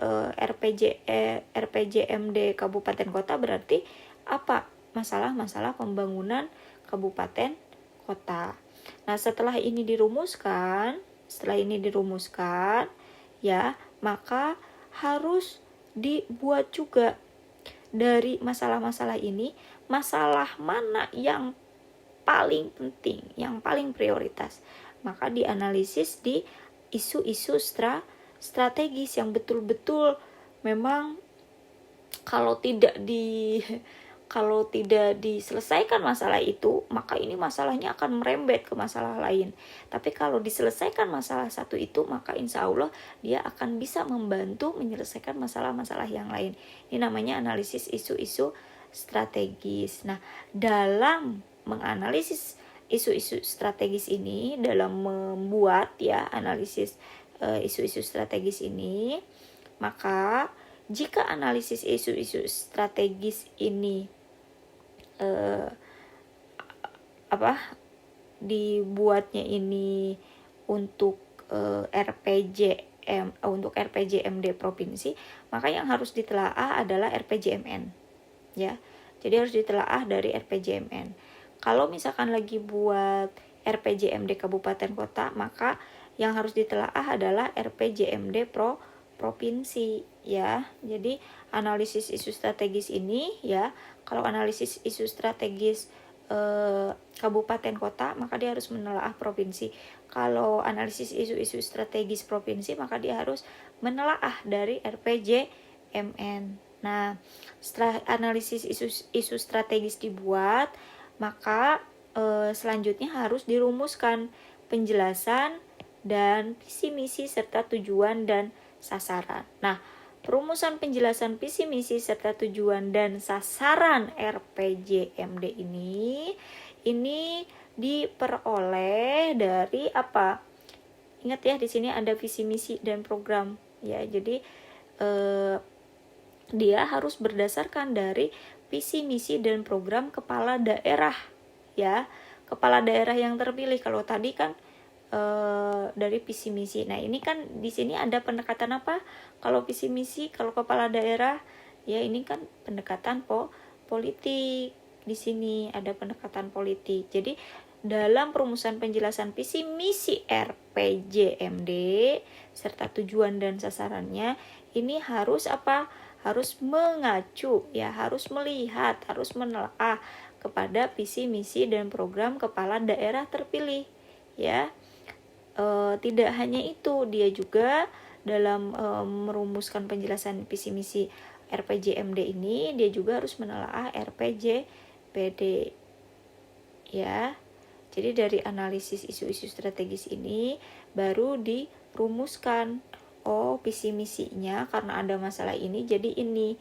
RPJMD kabupaten kota berarti apa? Masalah-masalah pembangunan kabupaten kota. Nah, setelah ini dirumuskan ya, maka harus dibuat juga dari masalah-masalah ini, masalah mana yang paling penting, yang paling prioritas. Maka dianalisis di isu-isu strategis yang betul-betul memang kalau tidak diselesaikan masalah itu, maka ini masalahnya akan merembet ke masalah lain. Tapi kalau diselesaikan masalah satu itu, maka insya Allah dia akan bisa membantu menyelesaikan masalah-masalah yang lain. Ini namanya analisis isu-isu strategis. Nah, dalam menganalisis isu-isu strategis ini, dalam membuat ya analisis isu-isu strategis ini, maka jika analisis isu-isu strategis ini dibuatnya ini untuk untuk RPJMD provinsi, maka yang harus ditelaah adalah RPJMN ya. Jadi harus ditelaah dari RPJMN. Kalau misalkan lagi buat RPJMD kabupaten kota, maka yang harus ditelaah adalah RPJMD provinsi ya. Jadi analisis isu strategis ini ya, kalau analisis isu strategis kabupaten kota, maka dia harus menelaah provinsi. Kalau analisis isu-isu strategis provinsi, maka dia harus menelaah dari RPJMN. Nah, setelah analisis isu strategis dibuat, maka selanjutnya harus dirumuskan penjelasan dan visi misi serta tujuan dan sasaran. Nah, perumusan penjelasan visi misi serta tujuan dan sasaran RPJMD ini diperoleh dari apa? Ingat ya, di sini ada visi misi dan program ya. Jadi dia harus berdasarkan dari visi misi dan program kepala daerah ya. Kepala daerah yang terpilih. Kalau tadi kan dari visi misi. Nah, ini kan di sini ada pendekatan apa? Kalau visi misi, kalau kepala daerah ya ini kan pendekatan politik. Di sini ada pendekatan politik. Jadi dalam perumusan penjelasan visi misi RPJMD serta tujuan dan sasarannya ini harus apa? Harus mengacu ya, harus melihat, harus menelaah kepada visi misi dan program kepala daerah terpilih ya. Tidak hanya itu, dia juga dalam merumuskan penjelasan visi misi RPJMD ini, dia juga harus menelaah RPJPD ya. Jadi dari analisis isu-isu strategis ini baru dirumuskan, oh visi misinya karena ada masalah ini jadi ini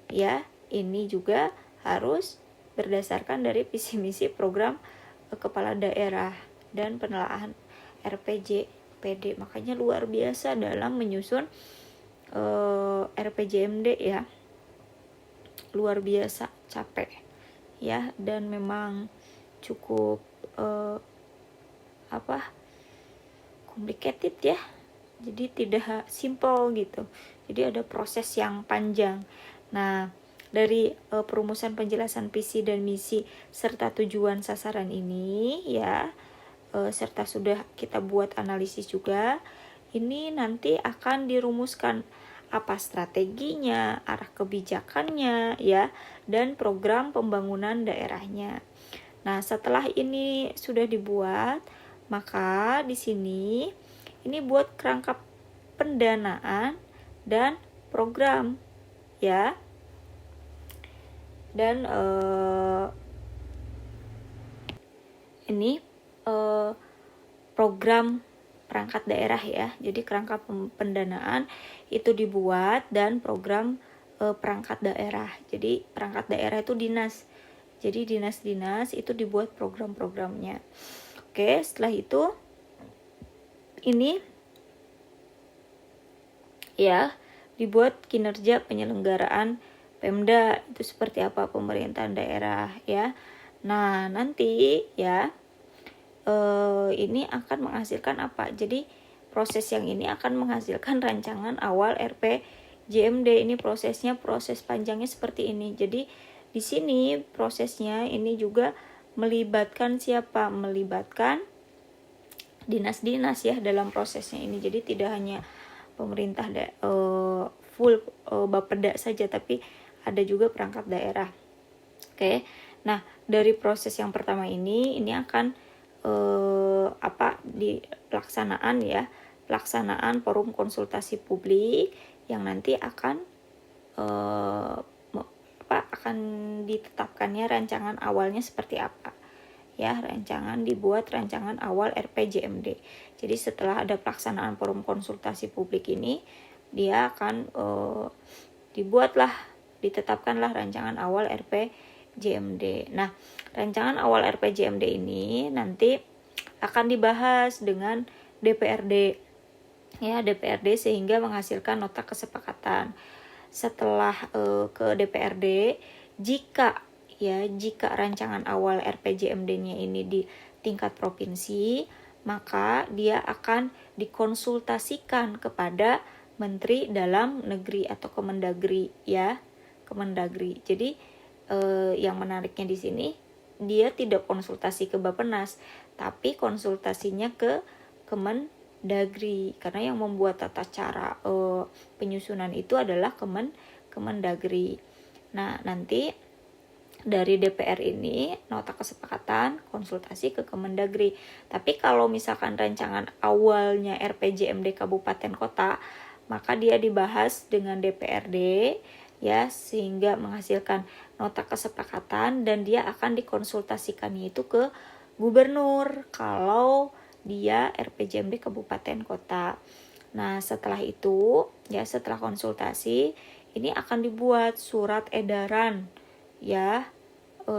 ya. Ini juga harus berdasarkan dari visi misi program kepala daerah dan penelaahan RPJPD. Makanya luar biasa dalam menyusun RPJMD ya, luar biasa capek ya, dan memang cukup complicated ya, jadi tidak simple gitu, jadi ada proses yang panjang. Nah, dari perumusan penjelasan visi dan misi serta tujuan sasaran ini ya, serta sudah kita buat analisis juga, ini nanti akan dirumuskan apa strateginya, arah kebijakannya ya, dan program pembangunan daerahnya. Nah, setelah ini sudah dibuat, maka di sini ini buat kerangka pendanaan dan program ya. Dan ini program perangkat daerah ya. Jadi kerangka pendanaan itu dibuat dan program perangkat daerah. Jadi perangkat daerah itu dinas. Jadi dinas-dinas itu dibuat program-programnya. Oke, setelah itu ini ya dibuat kinerja penyelenggaraan Pemda itu seperti apa pemerintahan daerah ya. Nah, nanti ya ini akan menghasilkan apa? Jadi proses yang ini akan menghasilkan rancangan awal RPJMD. Ini prosesnya, proses panjangnya seperti ini. Jadi di sini prosesnya ini juga melibatkan siapa? Melibatkan dinas-dinas ya dalam prosesnya ini. Jadi tidak hanya pemerintah full Bapeda saja, tapi ada juga perangkat daerah. Oke. Nah, dari proses yang pertama ini akan di pelaksanaan ya, pelaksanaan forum konsultasi publik yang nanti akan akan ditetapkannya rancangan awalnya seperti apa ya. Dibuat rancangan awal RPJMD. Jadi setelah ada pelaksanaan forum konsultasi publik ini, dia akan ditetapkanlah rancangan awal RPJMD. Nah, rancangan awal RPJMD ini nanti akan dibahas dengan DPRD ya, DPRD sehingga menghasilkan nota kesepakatan. Setelah ke DPRD, jika rancangan awal RPJMD-nya ini di tingkat provinsi, maka dia akan dikonsultasikan kepada Menteri Dalam Negeri atau Kemendagri ya, Kemendagri. Jadi yang menariknya di sini dia tidak konsultasi ke Bappenas, tapi konsultasinya ke Kemendagri, karena yang membuat tata cara penyusunan itu adalah Kemendagri. Nah, nanti dari DPR ini nota kesepakatan konsultasi ke Kemendagri. Tapi kalau misalkan rancangan awalnya RPJMD kabupaten kota, maka dia dibahas dengan DPRD ya, sehingga menghasilkan nota kesepakatan dan dia akan dikonsultasikannya itu ke gubernur kalau dia RPJMD kabupaten kota. Nah, setelah itu ya, setelah konsultasi ini akan dibuat surat edaran ya,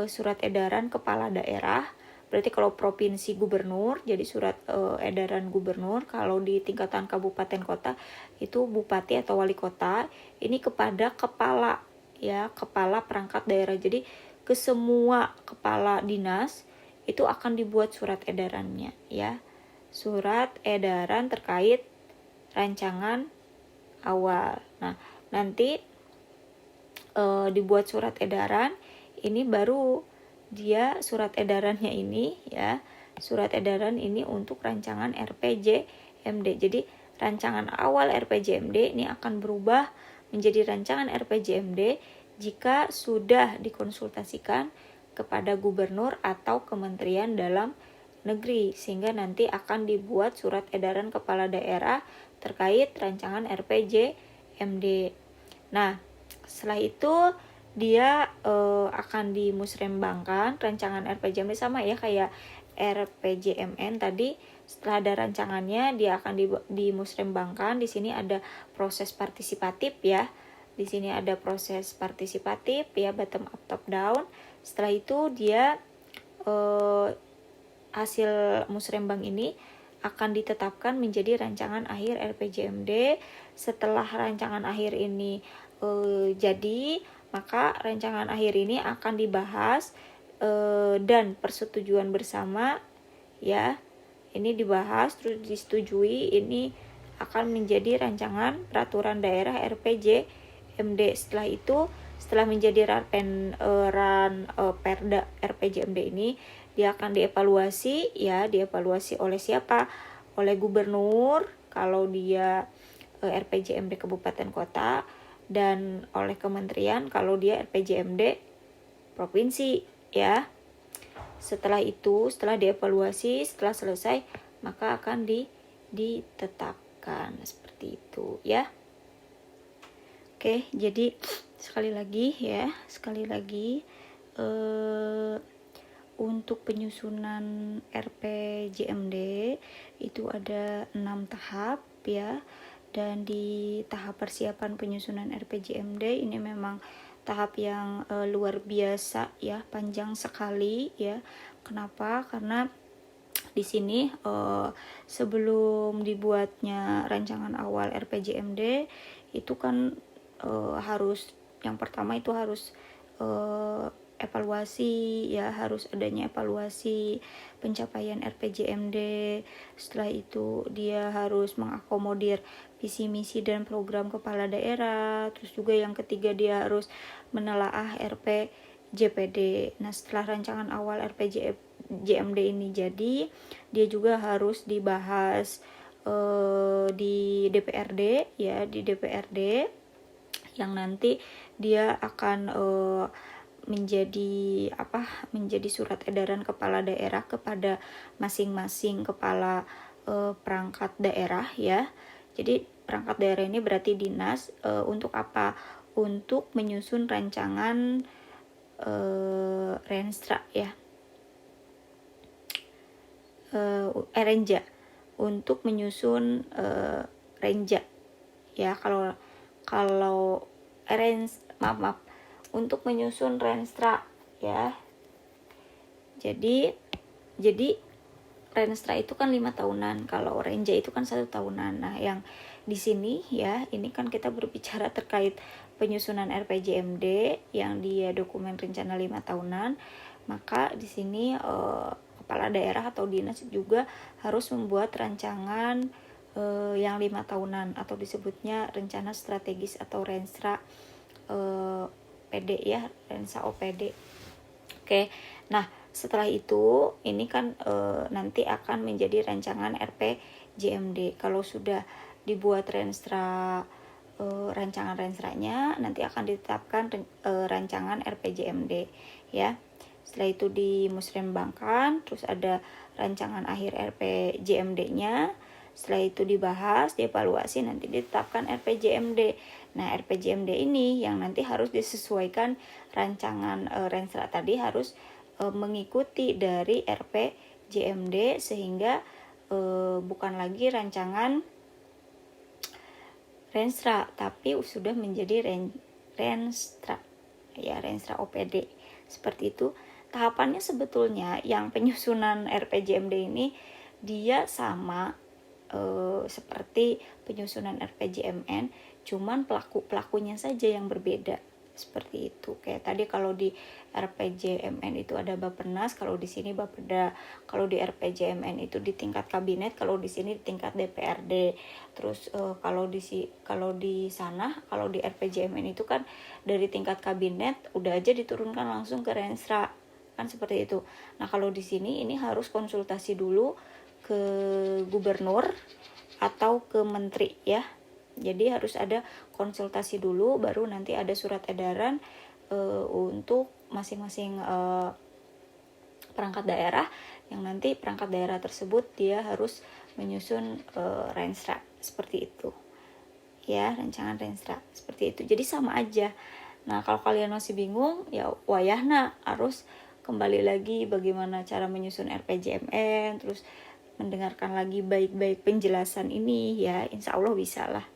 surat edaran kepala daerah. Berarti kalau provinsi gubernur, jadi surat edaran gubernur. Kalau di tingkatan kabupaten kota itu bupati atau wali kota. Ini kepada kepala ya, kepala perangkat daerah. Jadi ke semua kepala dinas itu akan dibuat surat edarannya ya. Surat edaran terkait rancangan awal. Nah, nanti dibuat surat edaran. Ini baru dia surat edarannya ini ya, surat edaran ini untuk rancangan RPJMD. Jadi rancangan awal RPJMD ini akan berubah menjadi rancangan RPJMD jika sudah dikonsultasikan kepada gubernur atau Kementerian Dalam Negeri, sehingga nanti akan dibuat surat edaran kepala daerah terkait rancangan RPJMD. Nah, setelah itu dia akan dimusrembangkan rancangan RPJMD, sama ya kayak RPJMN tadi. Setelah ada rancangannya, dia akan dimusrembangkan. Di sini ada proses partisipatif ya. Di sini ada proses partisipatif ya, bottom up top down. Setelah itu dia hasil musrembang ini akan ditetapkan menjadi rancangan akhir RPJMD. Setelah rancangan akhir ini jadi, maka rancangan akhir ini akan dibahas dan persetujuan bersama ya. Ini dibahas terus disetujui, ini akan menjadi rancangan peraturan daerah RPJMD. Setelah itu, setelah menjadi perda RPJMD ini, dia akan dievaluasi ya, dievaluasi oleh siapa? Oleh gubernur kalau dia RPJMD kabupaten kota, dan oleh kementerian kalau dia RPJMD provinsi ya. Setelah itu, setelah dievaluasi, setelah selesai, maka akan ditetapkan seperti itu ya. Oke, jadi sekali lagi untuk penyusunan RPJMD itu ada 6 tahap ya. Dan di tahap persiapan penyusunan RPJMD ini memang tahap yang luar biasa ya, panjang sekali ya. Kenapa? Karena di sini sebelum dibuatnya rancangan awal RPJMD itu kan harus, yang pertama itu harus evaluasi ya, harus adanya evaluasi pencapaian RPJMD. Setelah itu dia harus mengakomodir visi misi dan program kepala daerah. Terus juga yang ketiga dia harus menelaah RPJPD. Nah, setelah rancangan awal RPJMD ini jadi, dia juga harus dibahas di DPRD ya, di DPRD yang nanti dia akan menjadi surat edaran kepala daerah kepada masing-masing kepala perangkat daerah ya. Jadi perangkat daerah ini berarti dinas, untuk apa? Untuk menyusun rancangan Renstra ya, Renja, untuk menyusun Renja ya. Untuk menyusun Renstra ya. Jadi Renstra itu kan 5 tahunan, kalau Renja itu kan 1 tahunan. Nah, yang di sini ya, ini kan kita berbicara terkait penyusunan RPJMD yang dia dokumen rencana 5 tahunan. Maka di sini kepala daerah atau dinas juga harus membuat rancangan yang 5 tahunan atau disebutnya rencana strategis atau Renstra PD ya, Renstra OPD. Oke. Nah, setelah itu ini kan nanti akan menjadi rancangan RPJMD. Kalau sudah dibuat rancangan Renstranya, nanti akan ditetapkan rancangan RPJMD ya. Setelah itu dimusrembangkan, terus ada rancangan akhir RPJMD-nya. Setelah itu dibahas, dievaluasi, nanti ditetapkan RPJMD. Nah, RPJMD ini yang nanti harus disesuaikan rancangan Renstra tadi, harus mengikuti dari RPJMD, sehingga bukan lagi rancangan Renstra tapi sudah menjadi Renstra ya, Renstra OPD. Seperti itu tahapannya. Sebetulnya yang penyusunan RPJMD ini dia sama seperti penyusunan RPJMN, cuman pelakunya saja yang berbeda. Seperti itu. Kayak tadi kalau di RPJMN itu ada Bappenas, kalau di sini Bapeda. Kalau di RPJMN itu di tingkat kabinet, kalau di sini di tingkat DPRD. Terus kalau di sana, kalau di RPJMN itu kan dari tingkat kabinet udah aja diturunkan langsung ke Renstra. Kan seperti itu. Nah, kalau di sini ini harus konsultasi dulu ke gubernur atau ke menteri ya. Jadi harus ada konsultasi dulu, baru nanti ada surat edaran untuk masing-masing perangkat daerah, yang nanti perangkat daerah tersebut dia harus menyusun Renstra seperti itu ya, rancangan Renstra seperti itu. Jadi sama aja. Nah, kalau kalian masih bingung, ya wayahna harus kembali lagi bagaimana cara menyusun RPJMN, terus mendengarkan lagi baik-baik penjelasan ini ya, insya Allah bisa lah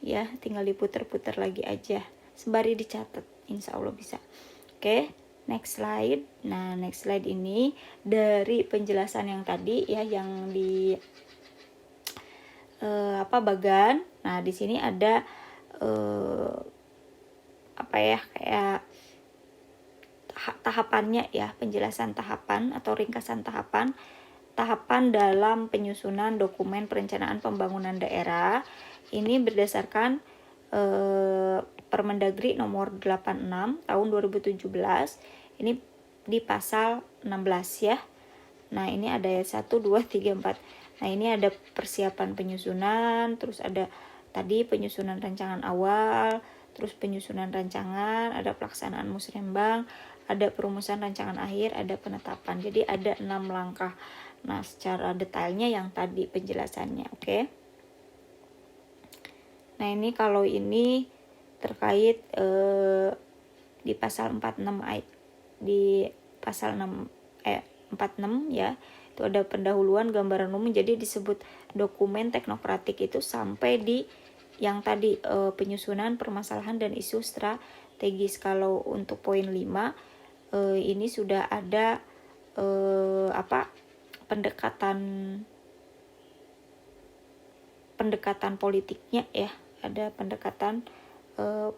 ya, tinggal diputer-puter lagi aja sembari dicatat, insya Allah bisa. Oke, next slide. Nah, next slide ini dari penjelasan yang tadi ya, yang di bagan. Nah, di sini ada kayak tahapannya ya, penjelasan tahapan atau ringkasan tahapan dalam penyusunan dokumen perencanaan pembangunan daerah. Ini berdasarkan Permendagri nomor 86 tahun 2017. Ini di pasal 16 ya. Nah, ini ada 1, 2, 3, 4. Nah, ini ada persiapan penyusunan, terus ada tadi penyusunan rancangan awal, terus penyusunan rancangan, ada pelaksanaan musrembang, ada perumusan rancangan akhir, ada penetapan. Jadi ada 6 langkah. Nah, secara detailnya yang tadi penjelasannya, oke? Nah, ini kalau ini terkait di pasal 46 di pasal 46 ya, itu ada pendahuluan gambaran umum. Jadi disebut dokumen teknokratik itu sampai di yang tadi penyusunan permasalahan dan isu strategis. Kalau untuk poin 5 ini sudah ada pendekatan politiknya ya, ada pendekatan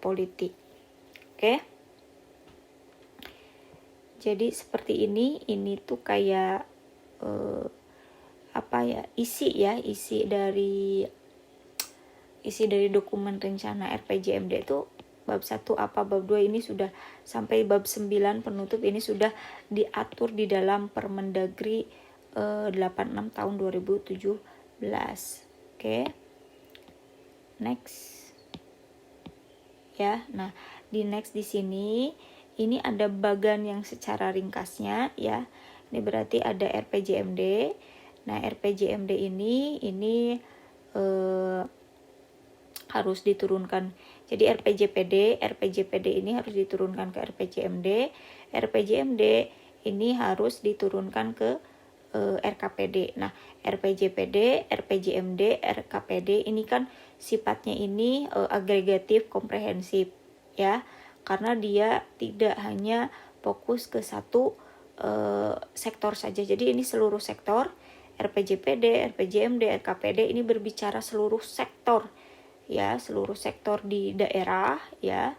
politik. Oke. Jadi seperti ini tuh kayak isi dari dokumen rencana RPJMD itu bab 1 apa, bab 2 ini sudah sampai bab 9 penutup ini sudah diatur di dalam Permendagri 86 tahun 2017. Oke. Next. Ya, nah di next di sini ini ada bagan yang secara ringkasnya ya. Ini berarti ada RPJMD. Nah, RPJMD ini harus diturunkan. Jadi RPJPD ini harus diturunkan ke RPJMD. RPJMD ini harus diturunkan ke RKPD. Nah, RPJPD, RPJMD, RKPD ini kan sifatnya ini agregatif komprehensif ya. Karena dia tidak hanya fokus ke satu sektor saja. Jadi ini seluruh sektor, RPJPD, RPJMD, RKPD ini berbicara seluruh sektor ya, seluruh sektor di daerah ya.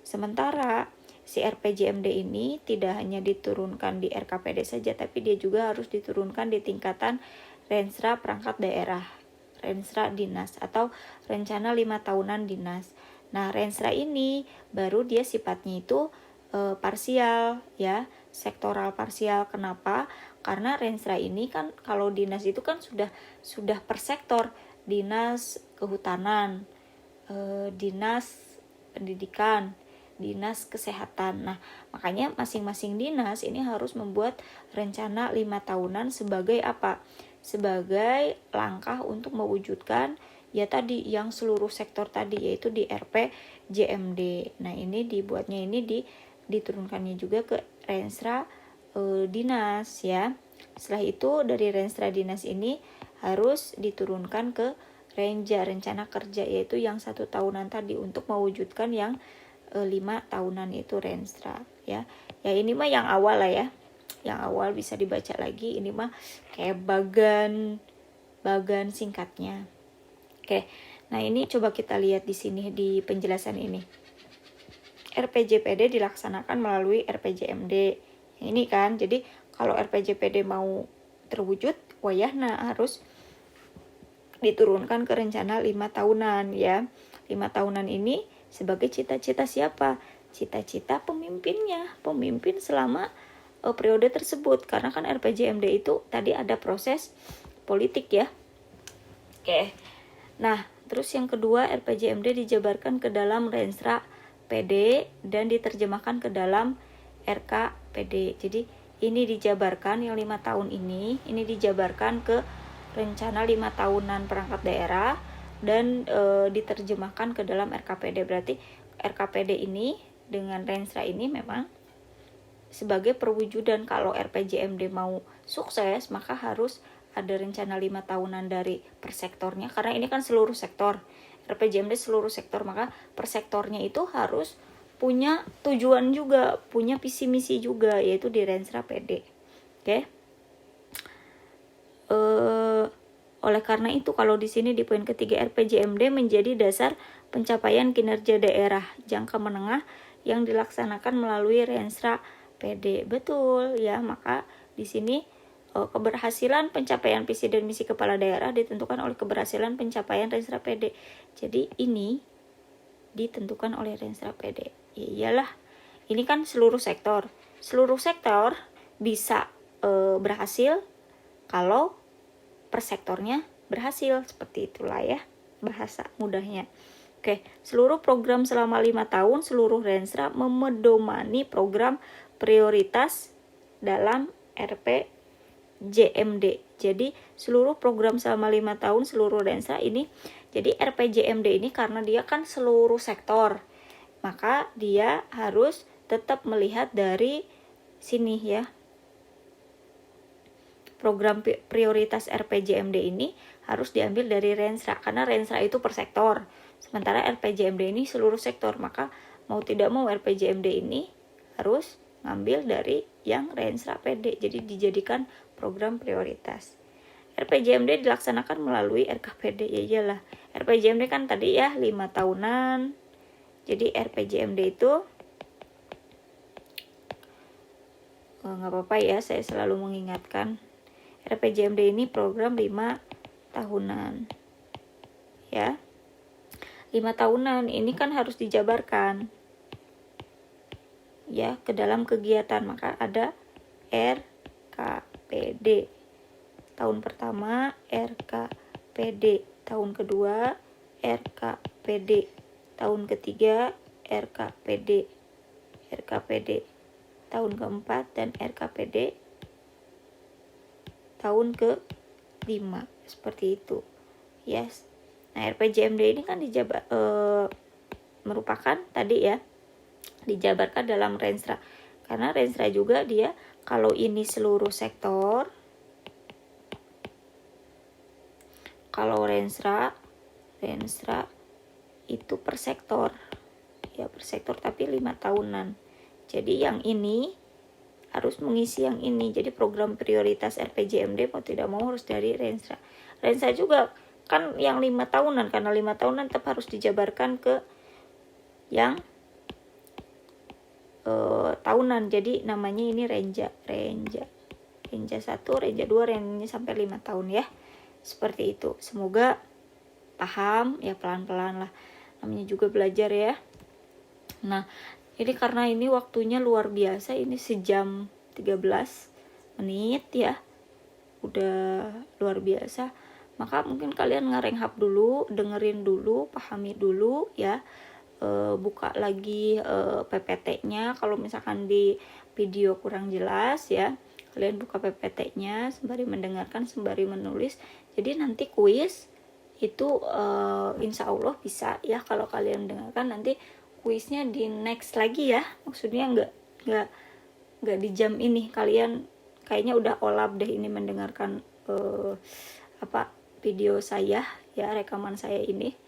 Sementara si RPJMD ini tidak hanya diturunkan di RKPD saja, tapi dia juga harus diturunkan di tingkatan Renstra perangkat daerah, Renstra dinas atau rencana 5 tahunan dinas. Nah, Renstra ini baru dia sifatnya itu parsial ya, sektoral parsial. Kenapa? Karena Renstra ini kan kalau dinas itu kan sudah per sektor, dinas kehutanan, dinas pendidikan, dinas kesehatan. Nah, makanya masing-masing dinas ini harus membuat rencana 5 tahunan sebagai apa? Sebagai langkah untuk mewujudkan ya tadi yang seluruh sektor tadi, yaitu di RPJMD. Nah, ini dibuatnya ini diturunkannya juga ke Renstra dinas ya. Setelah itu dari Renstra dinas ini harus diturunkan ke Renja, rencana kerja, yaitu yang 1 tahunan tadi untuk mewujudkan yang 5 tahunan itu Renstra ya. Ya ini mah yang awal lah ya. Yang awal bisa dibaca lagi, ini mah kayak bagan singkatnya. Oke. Nah, ini coba kita lihat di sini di penjelasan ini. RPJPD dilaksanakan melalui RPJMD. Ini kan. Jadi kalau RPJPD mau terwujud, wayahna harus diturunkan ke rencana 5 tahunan ya. 5 tahunan ini sebagai cita-cita siapa? Cita-cita pemimpinnya, pemimpin selama periode tersebut. Karena kan RPJMD itu tadi ada proses politik ya. Oke. Nah, terus yang kedua, RPJMD dijabarkan ke dalam Renstra PD dan diterjemahkan ke dalam RKPD. Jadi ini dijabarkan yang 5 tahun ini dijabarkan ke rencana 5 tahunan perangkat daerah dan diterjemahkan ke dalam RKPD. Berarti RKPD ini dengan Renstra ini memang sebagai perwujudan kalau RPJMD mau sukses, maka harus ada rencana 5 tahunan dari per sektornya, karena ini kan seluruh sektor. RPJMD seluruh sektor, maka per sektornya itu harus punya tujuan juga, punya visi misi juga, yaitu di Renstra PD. Oke. Oleh karena itu, kalau di sini di poin ketiga, RPJMD menjadi dasar pencapaian kinerja daerah jangka menengah yang dilaksanakan melalui Renstra PD. Betul ya, maka di sini keberhasilan pencapaian visi dan misi kepala daerah ditentukan oleh keberhasilan pencapaian Renstra PD. Jadi ini ditentukan oleh Renstra PD. Ya iyalah, ini kan seluruh sektor. Seluruh sektor bisa berhasil kalau per sektornya berhasil. Seperti itulah ya bahasa mudahnya. Oke, seluruh program selama 5 tahun seluruh Renstra memedomani program prioritas dalam RPJMD. Jadi seluruh program selama 5 tahun seluruh Renstra ini, jadi RPJMD ini karena dia kan seluruh sektor, maka dia harus tetap melihat dari sini ya. Program prioritas RPJMD ini harus diambil dari Renstra, karena Renstra itu per sektor, sementara RPJMD ini seluruh sektor, maka mau tidak mau RPJMD ini harus ngambil dari yang Renstra PD, jadi dijadikan program prioritas. RPJMD dilaksanakan melalui RKPD, ya iyalah. RPJMD kan tadi ya 5 tahunan, jadi RPJMD itu nggak apa-apa ya, saya selalu mengingatkan. RPJMD ini program 5 tahunan ya. 5 tahunan ini kan harus dijabarkan ya ke dalam kegiatan, maka ada RKPD tahun pertama, RKPD tahun kedua, RKPD tahun ketiga, RKPD tahun keempat, dan RKPD tahun ke-5, seperti itu. Yes. Nah, RPJMD ini kan merupakan tadi ya, dijabarkan dalam Renstra. Karena Renstra juga dia kalau ini seluruh sektor, kalau Renstra itu per sektor. Ya, per sektor tapi 5 tahunan. Jadi yang ini harus mengisi yang ini. Jadi program prioritas RPJMD mau tidak mau harus dari Renstra. Renstra juga kan yang 5 tahunan, karena 5 tahunan tetap harus dijabarkan ke yang tahunan. Jadi namanya ini Renja 1, Renja 2, Renja sampai 5 tahun ya. Seperti itu. Semoga paham ya, pelan-pelan lah. Namanya juga belajar ya. Nah, ini karena ini waktunya luar biasa, ini sejam 13 menit ya, udah luar biasa. Maka mungkin kalian ngerenghap dulu, dengerin dulu, pahami dulu ya. Buka lagi PPT-nya. Kalau misalkan di video kurang jelas ya, kalian buka PPT-nya sembari mendengarkan, sembari menulis. Jadi nanti kuis itu insya Allah bisa ya, kalau kalian dengarkan. Nanti kuisnya di next lagi ya, maksudnya nggak di jam ini. Kalian kayaknya udah olap deh ini mendengarkan video saya ya, rekaman saya ini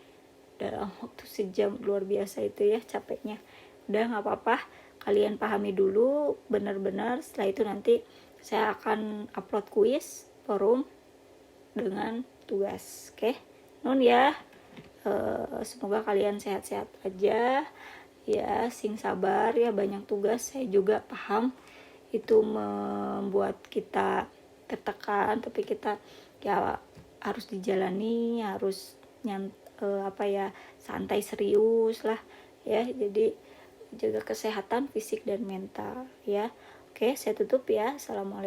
dalam waktu sejam, luar biasa itu ya capeknya. Udah nggak apa-apa, kalian pahami dulu benar-benar. Setelah itu nanti saya akan upload kuis forum dengan tugas. Oke, nun ya. Semoga kalian sehat-sehat aja ya, sing sabar ya, banyak tugas. Saya juga paham itu membuat kita tertekan, tapi kita ya harus dijalani, harus santai, serius lah ya. Jadi jaga kesehatan fisik dan mental ya. Oke, saya tutup ya. Assalamualaikum.